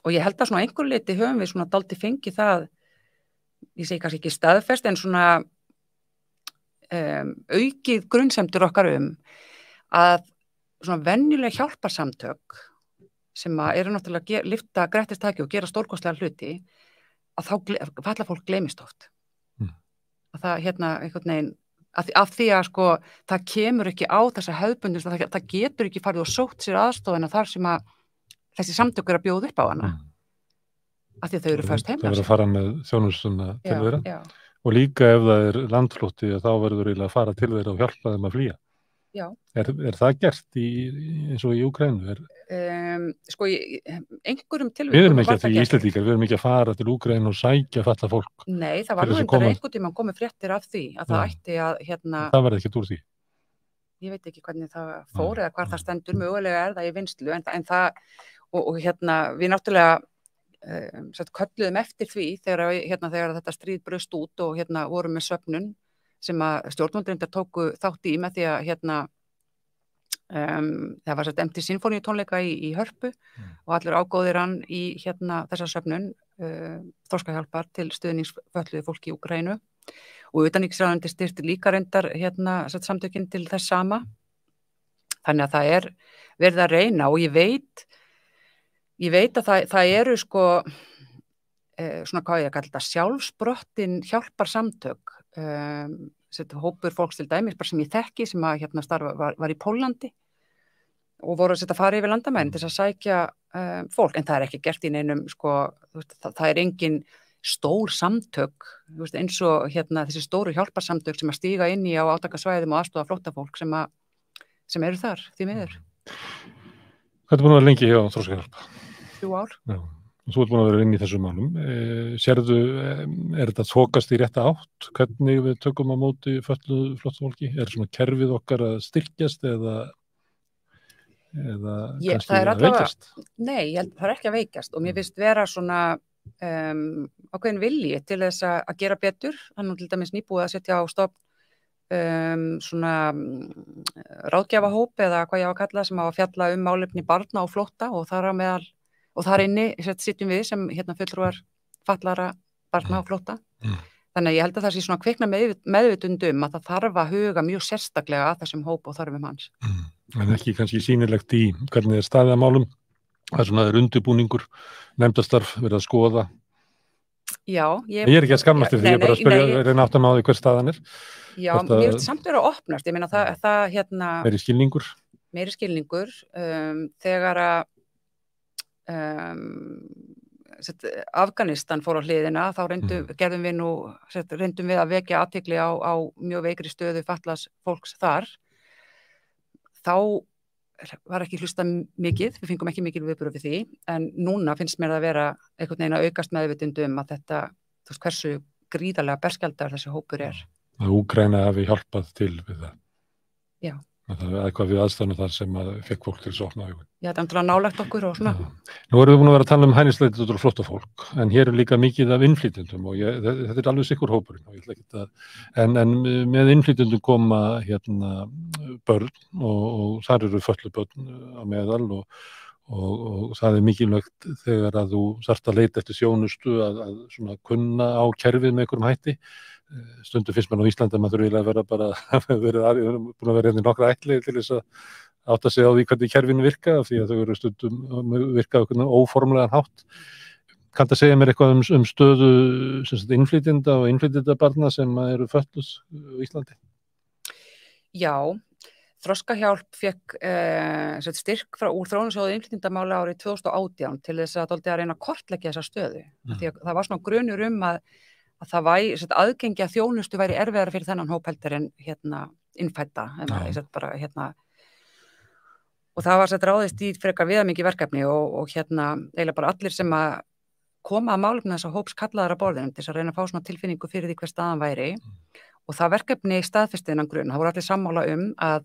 og ég held að svona einhver leyti höfum við svona dálítið fengið það, ég segi kannski ekki staðfest, en svona aukið grunnsemdir okkar að svona venjuleg hjálparsamtök sem eru náttúrulega að lyfta grettistaki og gera stórkostlega hluti, að þá falla fólk gleymist oft. Að það einhvern veginn af því að sko það kemur ekki á þessa hefðbundist, það getur ekki farið og sótt sér aðstofuna þar sem að þessi samtök eru að bjóða upp á hana af því að þau eru föst heima. Það verður að fara með þjónustuna til þeirra og líka ef það er landflótti þá verður eiginlega að fara til þeirra og hjálpa þeim að flýja. Já. Er það gert eins og í Úkraínu? Sko í einhverjum tilvikum. Við erum ekki að því Íslendingar, við erum ekki að fara til Úkraínu og sækja fatlað fólk. Nei, það var nú einhvern tímann komið fréttir af því að það ætti að Það verði ekkert úr því. Ég veit ekki hvernig það fór eða hvar það stendur, mögulega það í vinnslu en það og við náttúrulega kölluðum eftir því þegar þetta stríð braust út og vorum með söfnun sem að stjórnvöldurindar tóku þátt í með því að það var MT Sinfóníu tónleika í Hörpu og allir ágóðir hann í þessa söfnun þroskahjálpar til stuðningsfötluðu fólki í Úkraínu og utanríkisráðuneytið styrkti líka reyndar samtökin til þess sama. Þannig að það er verið að reyna og ég veit að það eru sko svona hvað ég að kalla þetta sjálfsprottin hjálparsamtök hópur fólks til dæmis bara sem ég þekki sem að starfa var í Póllandi og voru að fara yfir landamærin til þess að sækja fólk en það er ekki gert í neinum sko, það er engin stór samtök eins og þessi stóru hjálparsamtök sem að stíga inn í á átakasvæðum og aðstoða flóttafólk sem eru þar því miður. Hvað er búin að vera lengi hjá Þroskahjálp? 3 ár. Já. Þú ert búin að vera inn í þessum málum. Sérðu, er þetta þokast í rétta átt? Hvernig við tökum á móti fötluðu flóttafólki? Er svona kerfið okkar að styrkjast eða kannski að veikjast? Nei, ég held það er ekki að veikjast og mér finnst vera svona ákveðin vilji til þess að gera betur. Hann til dæmis nýbúið að setja á stofn svona ráðgjafahóp eða hvað ég á að kalla sem á að fjalla málefni barna og flótta og þar inni sitjum við sem fulltrúar fatlaðra barna og flótta. Þannig að ég held að það sé svona kvikna meðvitund að það þarf að huga mjög sérstaklega að þessum hóp og þörfum hans. En ekki kannski sýnilegt í hvernig er staðið að málum? Það er svona undirbúningur, nefndastarf verið að skoða. Já. Ég er ekki að skammast því, ég er bara að spyrja, reyna aftan á því hver staðan er. Já, mér finnst samt vera að opnast. Ég meina það meiri skilningur? Meiri skilningur. Þegar að Afganistan fór á hliðina þá reyndum við að vekja athygli á mjög veikri stöðu fatlaðs fólks þar þá var ekki hlusta mikið, við fengum ekki mikil viðbrögð við því en núna finnst mér að vera einhvern veginn að aukast meðvitund að þetta, hversu gríðarlega berskjaldar þessi hópur er. Að Úkraína hafi hjálpað til við það? Já. Það er eitthvað við aðstæðanum þar sem að fekk fólk til þess að opna augun. Já, þetta er náttúrulega nálægt okkur og svona. Nú erum við búin að vera að tala hælisleitendur og flóttafólk, en hér er líka mikið af innflytjendum og þetta er alveg sikur hópurinn og ég ætla ekki að, en með innflytjendum koma börn og þar eru fötlubörn á meðal og það mikilvægt þegar að þú þarft að leita eftir þjónustu að svona kunna á kerfið með einhverjum hætti. Stundum finnst mér á Íslandi að maður þurfi að vera bara búin að vera hérna í nokkra ætli til þess að átta sig á því hvernig kerfin virka því að þau eru stundum virka óformlegan hátt. Kanntu að segja mér eitthvað stöðu innflytjenda og innflytjendabarna sem eru fötluð á Íslandi? Já, Þroskahjálp fékk styrk úr þróunarsjóði innflytjendamála árið 2018 til þess að reyna að kortleggja þessa stöðu. Því að það var svona grunur að það væri aðgengi að þjónustu væri erfiðara fyrir þennan hóp heldur en innfædda. Og það var ráðist í frekar viðamikið verkefni og eiginlega bara allir sem að koma að málefni þessa hóps kallaðar að borðinu til þess að reyna að fá svona tilfinningu fyrir því hver staðan væri. Og það verkefni staðfesti innan grunn, það voru allir sammála að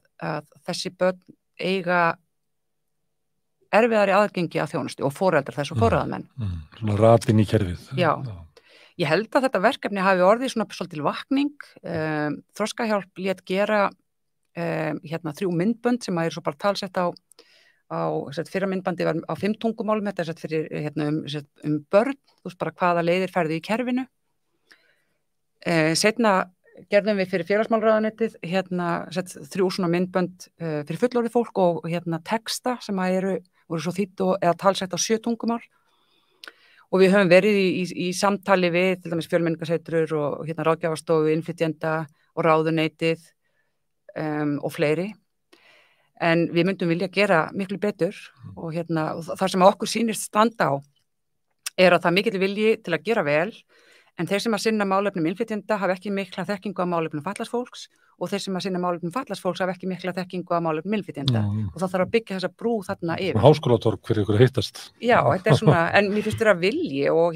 þessi börn eiga erfiðari aðgengi að þjónustu og foreldrar þess og forráðamenn. Svona ratin í kerfið. Já, ég held að þetta verkefni hafi orðið svona svolítil vakning. Þroskahjálp lét gera 3 myndbönd sem eru svo bara talsett á fyrra myndbandi var á 5 tungumálum, þetta er fyrir börn, þú veist bara hvaða leiðir ferðu í kerfinu. Seinna gerðum við fyrir félagsmálaráðuneytið 3 svona myndbönd fyrir fullorðið fólk og texta sem voru svo þýdd eða talsett á 7 tungumál og við höfum verið í samtali við til dæmis fjölmenningarsetrur og ráðgjafarstofu, innflytjenda og ráðuneytið og fleiri en við myndum vilja gera miklu betur og það sem okkur sýnist standa á að það mikill vilji til að gera vel. En þeir sem að sinna málefnum innflytjenda hafa ekki mikla þekkingu á málefnum fatlaðs fólks og þeir sem að sinna málefnum fatlaðs fólks hafa ekki mikla þekkingu á málefnum innflytjenda og það þarf að byggja þessa brú þarna yfir. Háskólatorg fyrir ykkur að hittast. Já, þetta er svona, en mér finnst þér að vilji og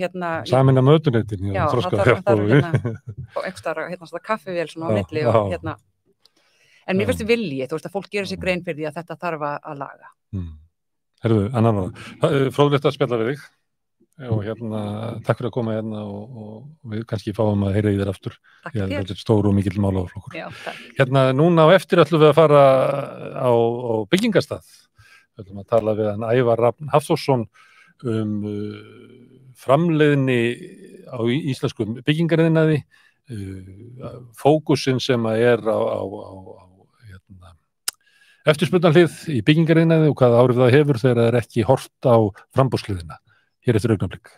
Sameina mötuneytin. Já, það þarf og einhverstaðar kaffivél svona á milli og En mér finnst þér vilji, þú veist að fólk gerir sér grein fyrir því að þetta þarf að laga. Herðu, Anna, fróðlegt að spjalla við þig. Og takk fyrir að koma og við kannski fáum að heyra í þér aftur. Takk fyrir. Þetta er stór og mikill málaflokkur. Já, takk. Núna á eftir ætlum við að fara á byggingarstað. Við ætlum að tala við hann Ævar Rafn Hafþórsson framleiðni á íslenskum byggingariðnaði, fókusinn sem er á eftirspurnarhlið í byggingariðnaði og hvaða áhrif það hefur þegar það er ekki horft á framboðshliðina. Hér eftir augnablik.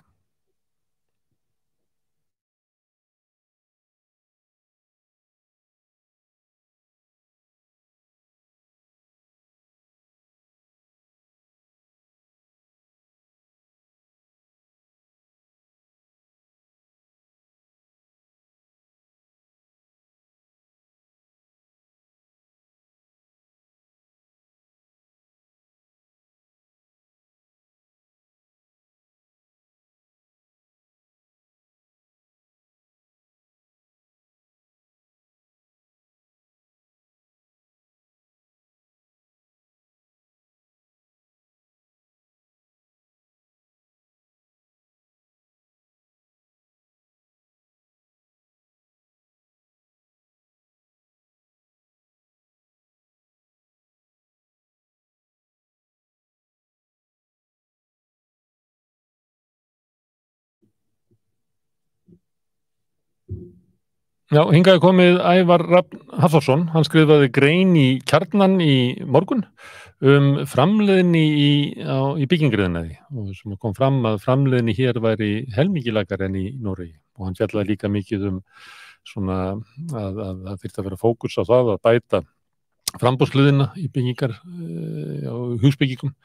Já, hingað komið Ævar Rafn Hafþórsson, hann skrifaði grein í Kjarnan í morgun framleiðni í byggingariðnaði og sem kom fram að framleiðni hér væri helmingilegar en í Noregi og hann fjallaði líka mikið svona að það þyrfti að vera fókus á það að bæta framboðshliðina í byggingar á húsbyggingum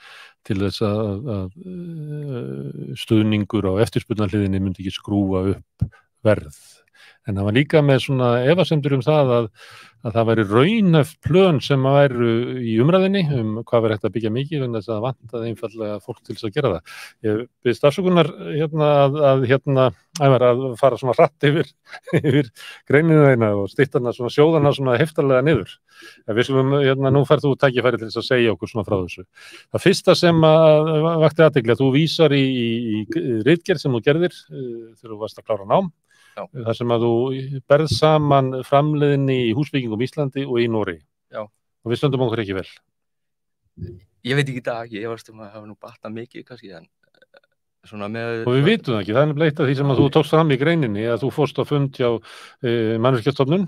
til þess að stuðningur á eftirspurnarhliðinni myndi ekki skrúfa upp verð. En það var líka með svona efasemdir það að það væri raunhæft plön sem væru í umræðinni hvað væri hægt að byggja mikið vegna þess að það vantaði einfaldlega fólk til þess að gera það. Ég bið starfsökunar Ævar að fara svona hratt yfir greinina þeina og styttana svona sjóðana svona heftarlega niður. Við slum nú færð þú tækifæri til þess að segja okkur svona frá þessu. Það fyrsta sem vakti athygli að þú vísar í ritgerð sem þú gerðir þegar þú varst að klára nám. þar sem að þú berð saman framleiðni í húsbyggingum í Íslandi og í Noregi. Já. Og við stöndum okkur ekki vel. Ég veit ekki í dag, ég varst að hafa nú batnað mikið kannski, en svona með... Og við vitum það ekki, það er eitt af því sem að þú tókst fram í greininni, að þú fórst á fund hjá Mannvirkjastofnun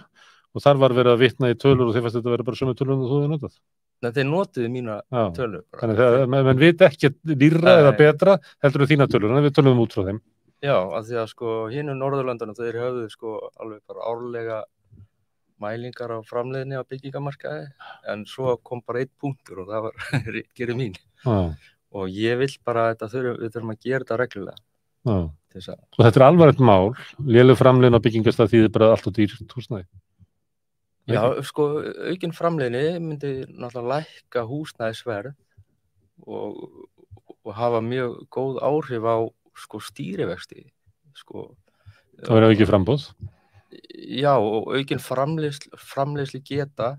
og þar var verið að vitna í tölur og þið fannst þetta verið bara sömu tölur en þú hefði notað. Nei, þeir notuðu mína tölur. Þannig að menn veit ekki nýrra eða betra heldur við þína tölur, en við tölum út frá þeim. Já, af því að sko hinum Norðurlöndunum þeir höfðu sko alveg bara árlega mælingar á framleiðni á byggingamarkaði, en svo kom bara 1 punktur og það var ritgerð mín. Og ég vill bara að við þurfum að gera þetta reglulega. Og þetta er alvarlegt mál, léleg framleiðni á byggingarstað þýðir bara allt og dýrt húsnæði. Já, sko, aukin framleiðni myndi náttúrulega lækka húsnæðisverð og hafa mjög góð áhrif á sko stýrivexti. Sko, það verður aukið framboð? Já, og aukin framleiðslu geta,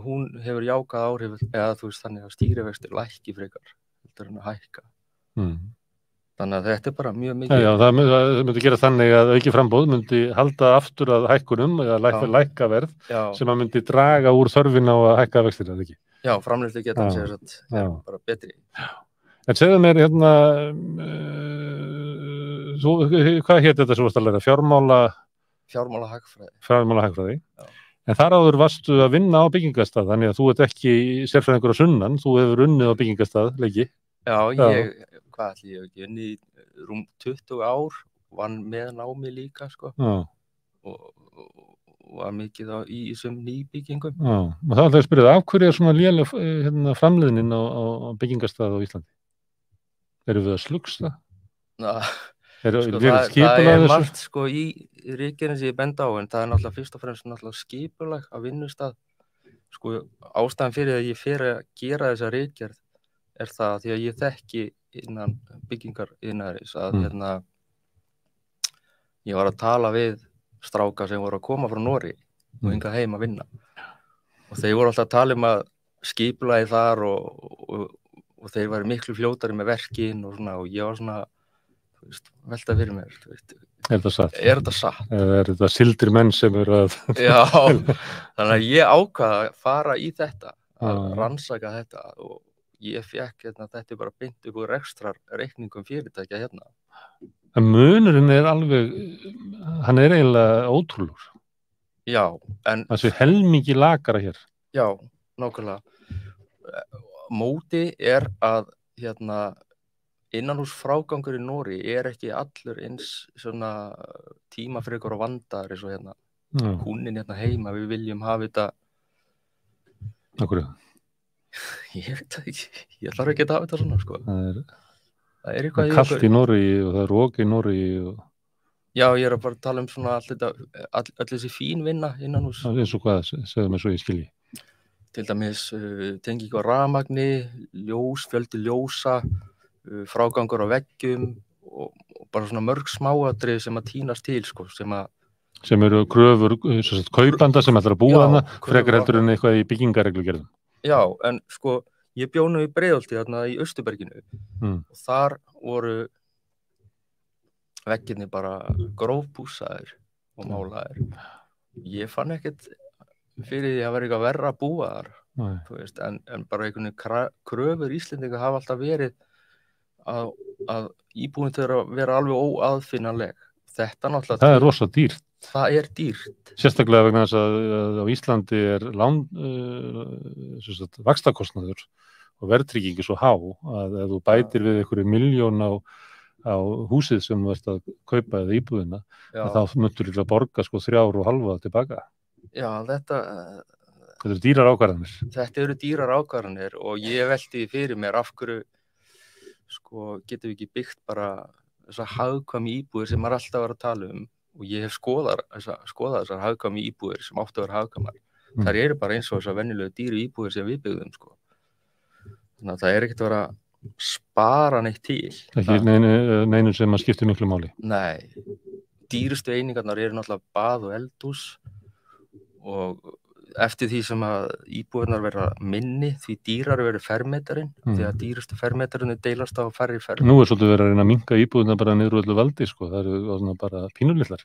hún hefur jákað áhrif, eða þú veist þannig að stýrivexti lækki frekar, heldur en að hækka. Þannig að þetta er bara mjög mikið. Já, það myndi gera þannig að auki framboð myndi halda aftur að hækkunum eða lækka verð sem að myndi draga úr þörfin á að hækka vextir, eða ekki? Já, framleiðslu getan er bara betri. En segðu mér hérna, hvað hétt þetta sem varst að læra? Fjármálahagfræði. Fjármálahagfræði. En þar áður varstu að vinna á byggingarstað, þannig að þú ert ekki sérfræðingur á sunnan, þú hefur unnið á byggingarstað lengi. Já, hvað ætli ég hef ekki unnið í rúm 20 ár, vann með námi líka, sko. Og var mikið í þessum nýbyggingum. Og það ætla að spyrja það, af hverju er svona léleg framleiðnin á byggingarstað á Íslandi? Erum við að slugsta? Sko, það er margt sko í ríkinu sem ég benda á, en það er náttúrulega fyrst og fremst náttúrulega skipulag á vinnustað. Sko, ástæðan fyrir að ég fer að gera þessa ritgerð er það því að ég þekki innan byggingar iðnaðarins að ég var að tala við stráka sem voru að koma frá Noregi og hingað heim að vinna. Og þeir voru alltaf að tala að skipulagi þar og þeir væri miklu fljótari með verkin og svona, og ég var svona, þú veist, velta fyrir mér, þú veist. Er þetta satt? Er þetta satt? Eða er þetta sildir menn sem eru að... Já, þannig að ég ákvaða að fara í þetta, að rannsaka þetta og ég fekk þetta er bara beint upp úr rekstrarreikningum fyrirtækja hérna. En munurinn er alveg, hann er eiginlega ótrúlegur. Já, en... Það sé helmingi lakara hér. Já, nákvæmlega. Móti er að innanhús frágangur í Noregi er ekki allur eins svona tímafrekur og vandar eins og hérna. Húnin hérna heima, við viljum hafa þetta... Akkurru? Ég veit það ekki, ég þarf ekki að hafa þetta svona, sko. Það er eitthvað... Það er kalt í Noregi og það er rók í Noregi og... Já, ég er að bara tala svona öll þessi fín vinna innanhús. Eins og hvað, segðu mér svo ég skilji. Til dæmis tengingu á rafmagni, fjöldi ljósa, frágangur á veggjum og bara svona mörg smáatriði sem að tínast til, sko, sem eru kröfur, kaupanda sem ætlar að búa hana, frekar heldur en eitthvað í byggingareglugerðum. Já, en sko, ég bjó nú í Breiðholti þarna í Austurberginu og þar voru veggirnir bara grófpússaðir og málaðir. Ég fann ekkert fyrir því að vera eitthvað verra að búa þar, þú veist, en bara einhvern kröfur Íslendinga hafa alltaf verið að íbúin þurfa að vera alveg óaðfinnanleg. Þetta náttúrulega... Það er rosa dýrt. Það er dýrt. Sérstaklega vegna þess að á Íslandi er vaxtakostnaður og verðtryggingi svo há að ef þú bætir við einhverju milljón á húsið sem þú ert að kaupa eða íbúðina, þá myndur þú að borga sko 3,5 tilbaka. Já, þetta eru dýrar ákvarðanir. Þetta eru dýrar ákvarðanir og ég velti fyrir mér af hverju sko getum við ekki byggt bara þessar hagkvæmu íbúðir sem maður alltaf var að tala um. Og ég hef skoðað þessar hagkvæmu íbúðir sem áttu að vera hagkvæmar. Þær eru bara eins og þessar venjulegu dýru íbúðir sem við byggðum, sko. Þannig að það er ekkert að vera spara neitt til. Ekki neinu sem að skipti miklu máli. Nei. Dýrustu einingarnar eru náttúrulega bað og eldhús og eftir því sem að íbúðirnar verða minni, því dýrar verður fermetarinn, því að dýrustu fermetarinn deilast á færri fermetar. Nú er svolítið verið að reyna að minnka íbúðirna bara niður öllu valdi, sko. Það eru bara pínulitlar.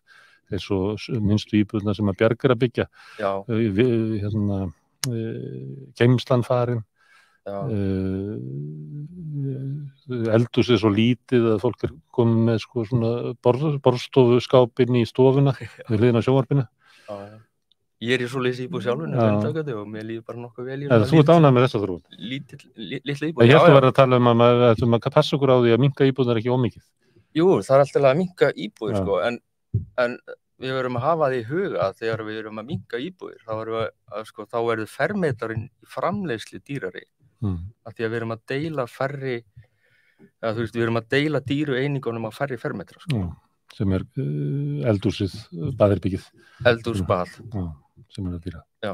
Eins og minnstu íbúðirna sem að Bjarg er að byggja. Geimslan farin. eldhúsið svo lítið að fólk komið með sko svona borðstofuskápinn í stofuna við hliðina á sjónvarpinu. Ég í svoleiðis íbúð sjálfur og mér líður bara nokkuð vel í þú ert ánægð með þessa þróun? Litla íbúð. Ég ætla að tala að maður ætlum að passa okkur á því að minnka íbúðar ekki ómikið. Jú, það alltaf að minnka íbúðir sko, en við verum að hafa því í huga að þegar við erum að minnka íbúðir þá verður fermetarinn í framleiðslu dýrari af því að við erum að deila færri við erum að deila dýru einingunum á færri fermetra sko. Sem eldhúsið, baðherbergið. Eldhús, bað. Sem að dýra. Já.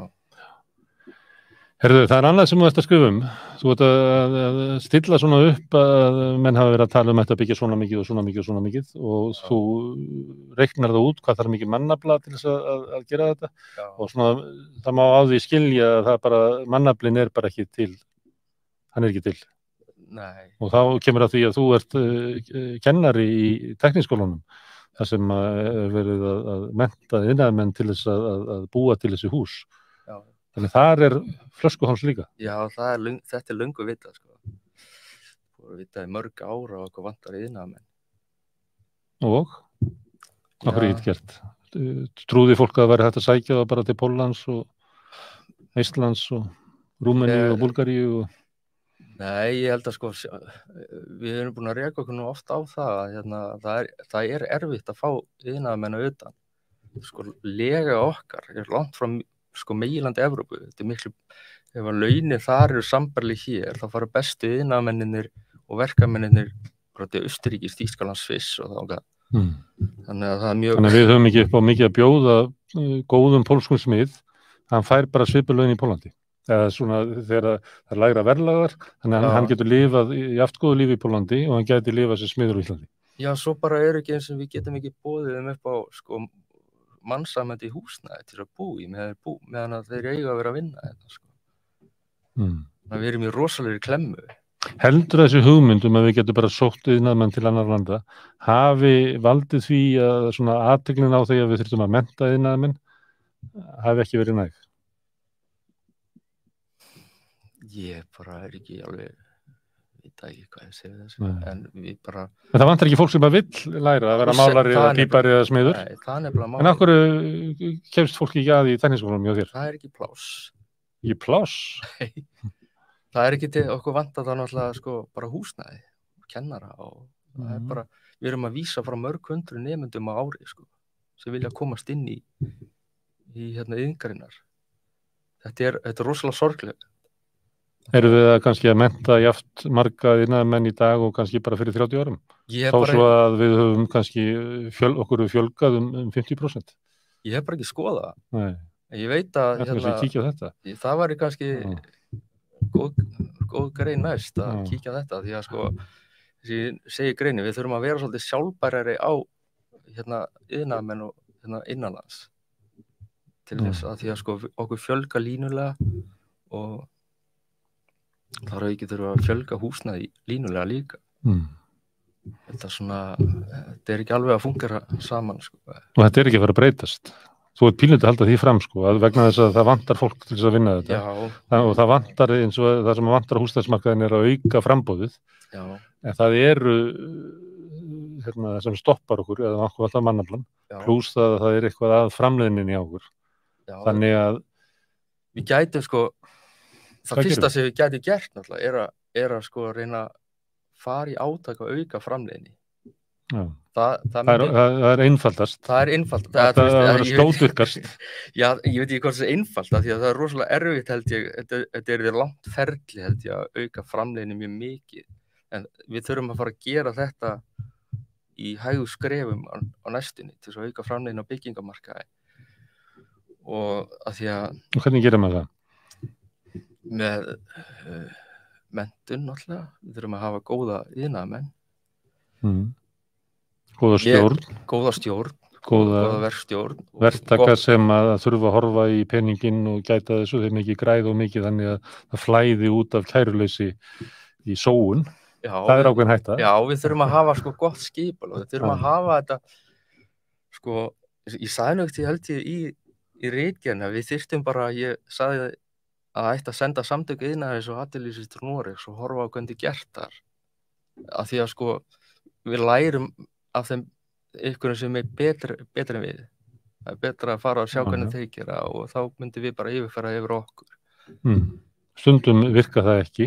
Herðu, það annað sem þú ert að skrifa þú ert að stilla svona upp að menn hafa verið að tala þetta byggja svona mikið og svona mikið og svona mikið og þú reiknar það út hvað þarf mikið mannafla til þess að gera þetta og svona það má á því skilja að það bara mannaflin bara ekki til, hann ekki til. Nei. Og þá kemur að því að þú ert kennari í tekniskólanum þar sem verið að mennta iðnaðarmenn til þess að búa til þessi hús. Þannig þar flöskuháls líka. Já, þetta löngu vitað sko. Vitað í mörg ára og hvað vantar iðnaðarmenn. Og? Hvað er þetta gert? Trúði fólk að væri hægt að sækja það bara til Póllands og Eistlands og Rúmeníu og Búlgaríu? Nei, ég held að sko, við erum búin að reka okkur nú oft á það að það er erfitt að fá iðnaðarmenn að utan. Sko, lega okkar langt frá sko meginlandi Evrópu, þetta miklu ef að launin þar eru sambærileg hér þá fara bestu iðnaðarmennirnir og verkamennirnir til Austurríkis, Þýskalands, Sviss og þangað. Þannig að það mjög Þannig að við höfum ekki upp á mikið að bjóða góðum pólskum smið, hann fær bara svipuð laun í Póllandi eða svona þegar það lægra verðlagar þannig að hann getur lifað í aftgóðu lífi í Póllandi og hann geti lifað sem smiður á Íslandi. Já, svo bara ekki eins og við getum ekki boðið upp á sko mannsamandi húsnæði til að bú í meðan að þeir eiga að vera að vinna þetta sko. Þannig að við erum í rosalegri klemmu. Heldur þessi hugmyndum að við getum bara sótt iðnaðarmenn til annar landa hafi valdið því að svona athyglin á því að við þurfum að mennta iðnaðarmenn hafi ekki verið næg? Ég bara ekki alveg veit ekki hvað ég segi þessu en við bara En það vantar ekki fólk sem bara vill læra að vera málari eða pípari eða smiður? Nei, það nefnilega málari. En af hverju kemst fólk ekki að í tekniskólanum hjá þér? Það ekki pláss. Ekki pláss? Nei, það ekki til okkur vantar það náttúrulega sko bara húsnæði og kennara og það bara, við erum að vísa frá mörg hundruð nemendum á ári sko sem vilja komast inn í iðngreinar. Þetta er rosalega sorglegt. Erum við kannski að mennta jafnt marga iðnaðarmenn í dag og kannski bara fyrir 30 árum? Þá svo að við höfum kannski okkur fjölgað 50%. Ég hef bara ekki skoðað. Nei. Ég veit að kíkja á þetta. Það væri kannski góð grein næst að kíkja á þetta því að sko, þessi segi greini, við þurfum að vera svolítið sjálfbærari á iðnaðarmenn og innanlands til þess að því að sko okkur fjölga línulega og þar að ekki þurfa að fjölga húsnæði línulega líka. Þetta ekki alveg að fungera saman sko. Og þetta ekki að fara að breytast. Þú ert pínlítið að halda því fram sko, að vegna þess að það vantar fólk til þess að vinna þetta. Og það vantar eins og það sem vantar á húsnæðismarkaðinn að auka framboðið. En það eru það sem stoppar okkur, eða okkur alltaf mannaflan, plús það eitthvað að framleiðninni á okkur. Þannig að við gætum sko það fyrsta sem við gætum gert náttúrulega er að sko reyna að fara í átak og auka framleiðni. Það er einfaldast. Það er einfaldast. Það er skjótvirkast. Já, ég veit ekki hvort það er einfalt því að það er rosalega erfitt held ég, þetta er langt ferli held ég að auka framleiðni mjög mikið. En við þurfum að fara að gera þetta í hægu skrefum á næstunni til þess að auka framleiðni á byggingamarkaði. Og að því að Og hvernig gerum við það? Með menntun náttúrulega, við þurfum að hafa góða iðnaðarmenn. Góða stjórn, góða verkstjórn. Verktaka sem að þurfa að horfa í peninginn og gæta þessu þeim ekki græð og mikið þannig að það flæði út af kæruleysi í sóun. Það er ákveðin hætta. Já, við þurfum að hafa sko gott skipul og við þurfum að hafa þetta sko, ég sagði nögt held ég í ritgerðina, við þyrftum bara, ég sagði að ætti að senda samtök iðnaðarins og atvinnulífsins til Noregs og horfa á hvernig gert þar. Af því að sko, við lærum af þeim einhverjum sem betri en við. Það er betra að fara og sjá hvernig þeir gera og þá myndum við bara yfirfæra yfir okkur. Stundum virka það ekki.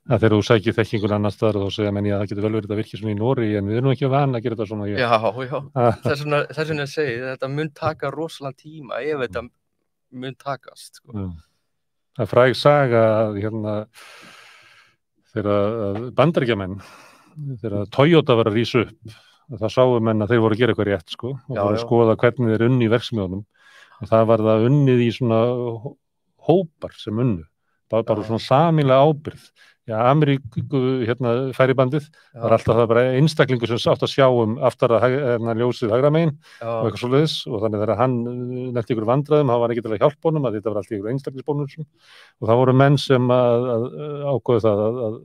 Að þegar þú sækir þekkingun annars staðar og þá segja menn ég að það getur vel verið að virka svona í Noregi en við erum ekki vana að gera þetta svona. Já. Þess vegna segi ég þetta mun taka rosalega tíma ef þetta mun takast. Sko. Það er fræg saga þegar Bandaríkjamenn, þegar Toyota var að rísa upp, það sáu menn að þeir voru að gera eitthvað rétt sko, og voru að skoða hvernig þeir unni í verksmiðunum og það var það unnið í svona hópar sem unnu, bara svona sameiginlega ábyrgð. Já, Ameríku færibandið var alltaf það bara einstaklingur sem átt að sjá aftara ljósið hægra megin og eitthvað svoleiðis og þannig þegar hann nefndi ykkur vandræðum, hann var ekki til að hjálpa honum að þetta var allt í ykkur einstaklingsbónusum og það voru menn sem ákveðu það að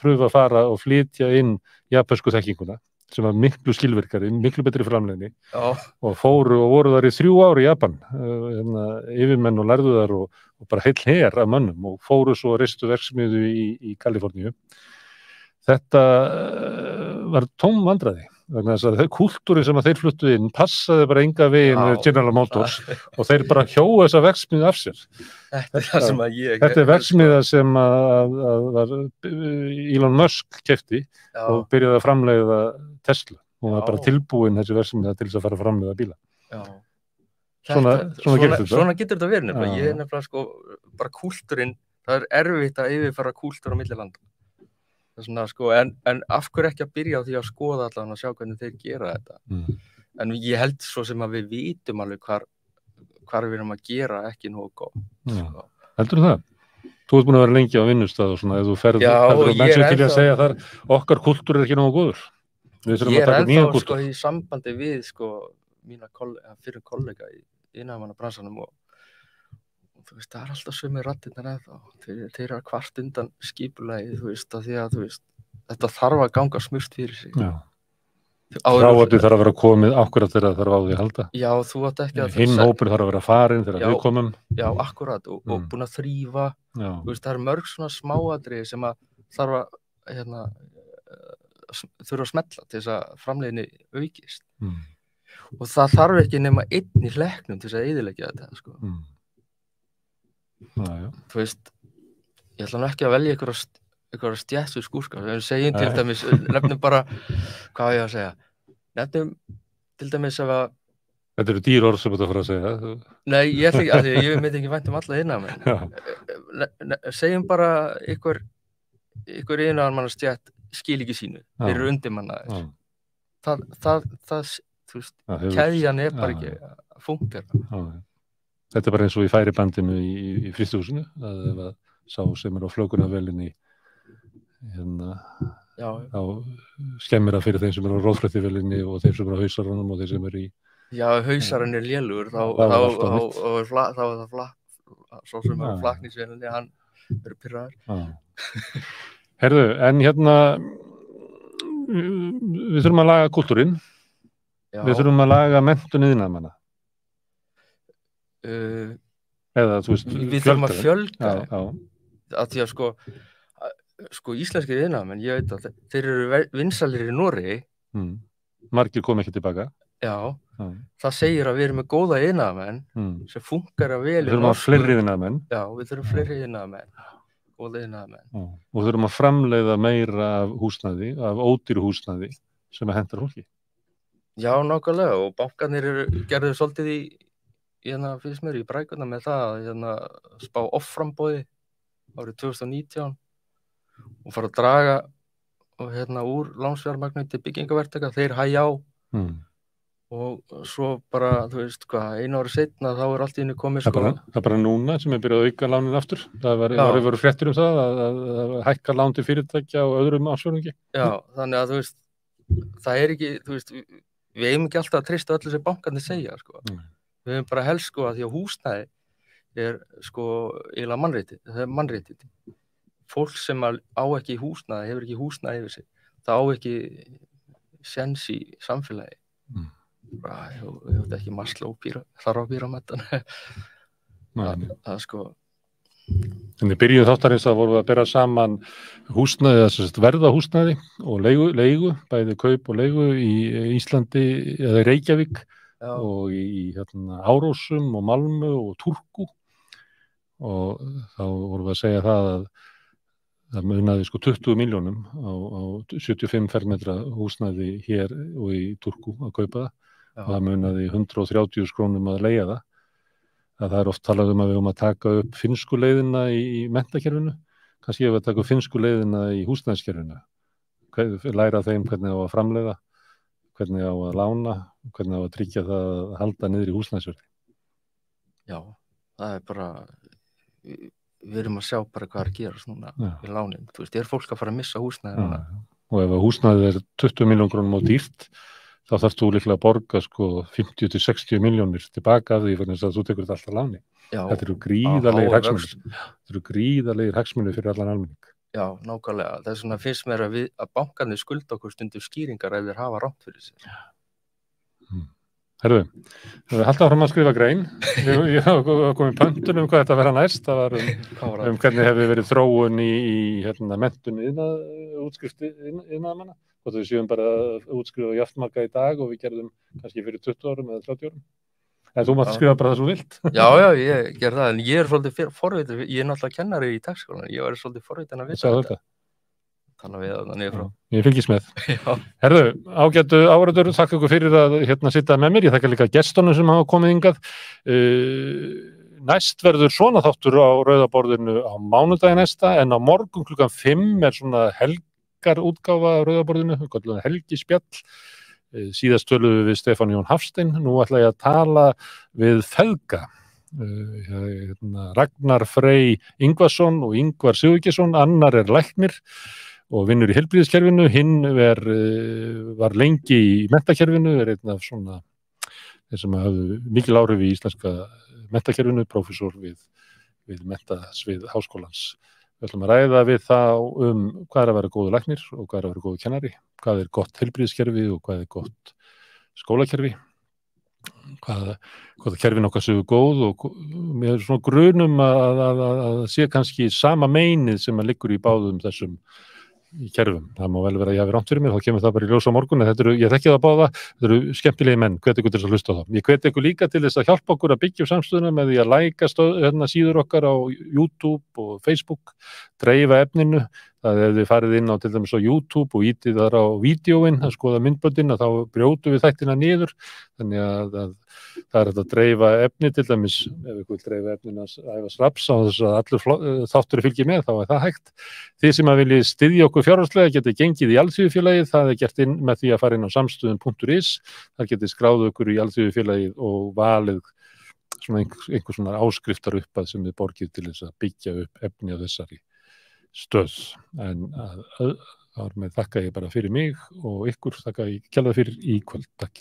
pröfa að fara og flytja inn japansku þekkinguna sem var miklu skilvirkari, miklu betri framleiðni og fóru og voru þar í 3 ár í Japan, yfirmenn og lærðu þar og bara heill her af mönnum og fóru svo og reistu verksmiðju í Kaliforníu. Þetta var tóm vandræði vegna þess að kúltúrin sem þeir fluttu inn passaði bara enga veginn með General Motors og þeir bara hjóðu þessa verksmiðju af sér. Þetta er verksmiðja sem að Elon Musk keypti og byrjaði að framleiða Tesla og var bara tilbúin þessi verksmiðja til þess að fara að framleiða bíla. Svona getur þetta verið nefnilega. Ég er nefnilega sko bara kúltúrin, það er erfitt að yfirfara kúltúr á milli landa. Svona, sko, en af hverju ekki að byrja á því að skoða allan að sjá hvernig þeir gera þetta. En ég held svo sem að við vitum alveg hvar við erum að gera ekki nógu góð. Sko. Heldur það? Þú ert búin að vera lengi á vinnustað og svona, ef þú ferð mennsum til að segja þar, okkar kúltúr er ekki nógu góður. Ég er ennþá sko í sambandi við sko mína fyrir kollega í iðnaðarmannabransanum og þú veist, það er alltaf sömu raddirnar ennþá. Þeir eru að kvart undan skipulagi, þú veist, að því að þú veist, þetta þarf að ganga smurt fyrir sig. Já. Hráefni þarf að vera komið akkurat þegar það þarf á því að halda. Já, þú átt ekki að... Hinn hópur þarf að vera farin þegar við komum. Já, akkurat, og búin að þrífa. Þú veist, það eru mörg svona smáatriði sem að þarf að, þurfa að smella til þess að framleiðni aukist. Og það þarf ekki nema einn í hlekknum til þess að eyðileggja þetta, sko. Þú veist, ég ætla nú ekki að velja einhverja stjætsu skúrska, við segjum til dæmis, nefnum bara, hvað ég að segja, nefnum til dæmis ef að... Þetta eru dýr orð sem þú fara að segja. Nei, ég ætla ekki, af því ég myndi ekki vænt alla iðnaðarmenn. Segjum bara einhver iðnaðarmannastjætt skil ekki sínu, þeir eru undirmannaðir. Það, þú veist, keðjan er bara ekki að fungera. Þetta er bara eins og í færibandinu í frystihúsinu, að sá sem er á flökunarvelinni á skemmira fyrir þeim sem er á róðfrættivelinni og þeim sem er á hausarunum og þeim sem er í... Já, hausarinn er lélugur, þá er það svo sem er á flakningsvelinni, hann verður pirraður. Herðu, en við þurfum að laga kúltúrinn, við þurfum að laga menntun iðnaðarmanna. Eða, þú veist, við þurfum að fjölga að því að sko íslenskir iðnaðarmenn, ég veit að þeir eru vinsælir í Noregi margir kom ekki tilbaka það segir að við erum með góða iðnaðarmenn sem funkar að vel við þurfum að fleiri iðnaðarmenn við þurfum fleiri iðnaðarmenn, góða iðnaðarmenn og þurfum að framleiða meira af húsnæði, af ódýru húsnæði sem að hentar fólki. Já, nákvæmlega og bankarnir gerðu svolítið fyrst mér í brækuna með það að spá offramboði árið 2019 og fara að draga úr lánsfjármagni til byggingaverktaka, þeir hægja á og svo bara, þú veist hvað, 1 ári seinna þá er allt í einu komið Það er bara núna sem er byrjað að auka lánin aftur, það var fréttir það að hækka lán til fyrirtækja og öðrum ársfjórðungi. Já, þannig að þú veist, það er ekki, þú veist, við eigum ekki alltaf að treysta öllu sem bankarnir segja, sko. Við höfum bara helst sko að því að húsnæði er sko eiginlega það er mannréttindi. Fólk sem á ekki húsnæði, hefur ekki húsnæði yfir sig, það á ekki séns í samfélagi. Ég veit ekki Maslow þarf að píramiddan. Það sko En í byrjun þáttarins þá vorum við að bera saman húsnæði, verða húsnæði og leigu, bæði kaup og leigu í Íslandi eða Reykjavík og í Árósum og Malmö og Turku og þá vorum við að segja það munaði 20 milljónum á 75 fermetra húsnæði hér og í Turku að kaupa það og það munaði 130 krónum að leigja það. Það oft talað að við að taka upp finnsku leiðina í menntakerfinu, kannski ef við taka upp finnsku leiðina í húsnæðiskerfinu, læra þeim hvernig á að framleiða, hvernig á að lána, hvernig á að tryggja það að halda niður í húsnæðisverði. Já, það bara, við erum að sjá bara hvað gerast núna í lánin. Þú veist, fólk að fara að missa húsnæði núna? Og ef húsnæðið 20 milljón krónum á dýrt, þá þarfst þú líklega að borga 50 til 60 milljónir tilbaka af því fyrir að þú tekur þetta alltaf láni. Þetta eru gríðarlegir hagsmunir. Þetta eru gríðarlegir hagsmunir fyrir allan almenning. Já, nákvæmlega. Það svona finnst mér að bankarnir skulda okkur stundum skýringar ef þeir hafa rangt fyrir sér. Herðu, halda áfram að skrifa grein. Ég komið pöntun hvað þetta verða næst. Það var hvernig hefur verið þróun í menntun útskrifti iðnaðarmanna. Og þau séum bara að útskrifa jafnmarga í dag og við gerðum kannski fyrir 20 árum eða 30 árum. En þú mátt skrifa bara það svo vilt. Já, ég ger það. En ég svolítið forvitin. Ég náttúrulega kennari í dagskólanum. Ég var svolítið forvitin að vita þetta. Þannig að við það niður frá. Ég fylgist með. Herðu, ágætu áhorfendur, þakka ykkur fyrir að sitja með mér. Ég þakka líka gestunum sem hafa komið hingað. Næst verður svona þáttur á rauða borðinu á mánudaginn næsta, en á morgun klukkan 5 svona útgáfa á rauða borðinu, helgispjall. Síðast töluðum við Stefán Jón Hafstein. Nú ætla ég að tala við feðga. Ragnar Frey Ingvarsson og Ingvar Sigurgeirsson. Annar læknir og vinnur í heilbrigðiskerfinu, hinn var lengi í menntakerfinu, einn af svona þeir sem hafðu mikil áhrif í íslenska menntakerfinu, prófessor við menntasvið háskólans. Við ætlum að ræða við þá hvað að vera góður læknir og hvað að vera góður kennari, hvað gott heilbrigðiskerfi og hvað gott skólakerfi, hvað kerfin okkar séu góð og með svona grunum að sé kannski sama meinið sem að liggur í báðum þessum í kerfum. Það má vel vera að ég hafi rangt fyrir mér, þá kemur það bara í ljós á morgun, en ég þekki það báða, þetta eru skemmtilegi menn, hvet ykkur til að hlusta á það. Ég hvet ykkur líka til þess að hjálpa okkur að byggja upp samstöðuna með því að læka síður okkar á YouTube og Facebook, dreifa efninu. Það ef þið farið inn á til dæmis á YouTube og ítið þar á vídeóin að skoða myndböndin, þá brjótum við þættina niður, þannig að það hægt að dreifa efni, til dæmis ef ykkur dreifa efnin að Ævars Raps á þess að allur þáttur fylgir með, þá það hægt. Þið sem að vilji styðja okkur fjárhagslega getið gengið í Alþýðufélagið, það gert inn með því að fara inn á samstöðun.is, það getið skráð okkur í Alþýðufélagið og valið einhver svona áskriftar uppað sem þið borgið til þess að byggja upp efni á þessari stöð. En þar með þakka ég bara fyrir mig og ykkur þakka ég kærlega fyrir í kvöld. Takk.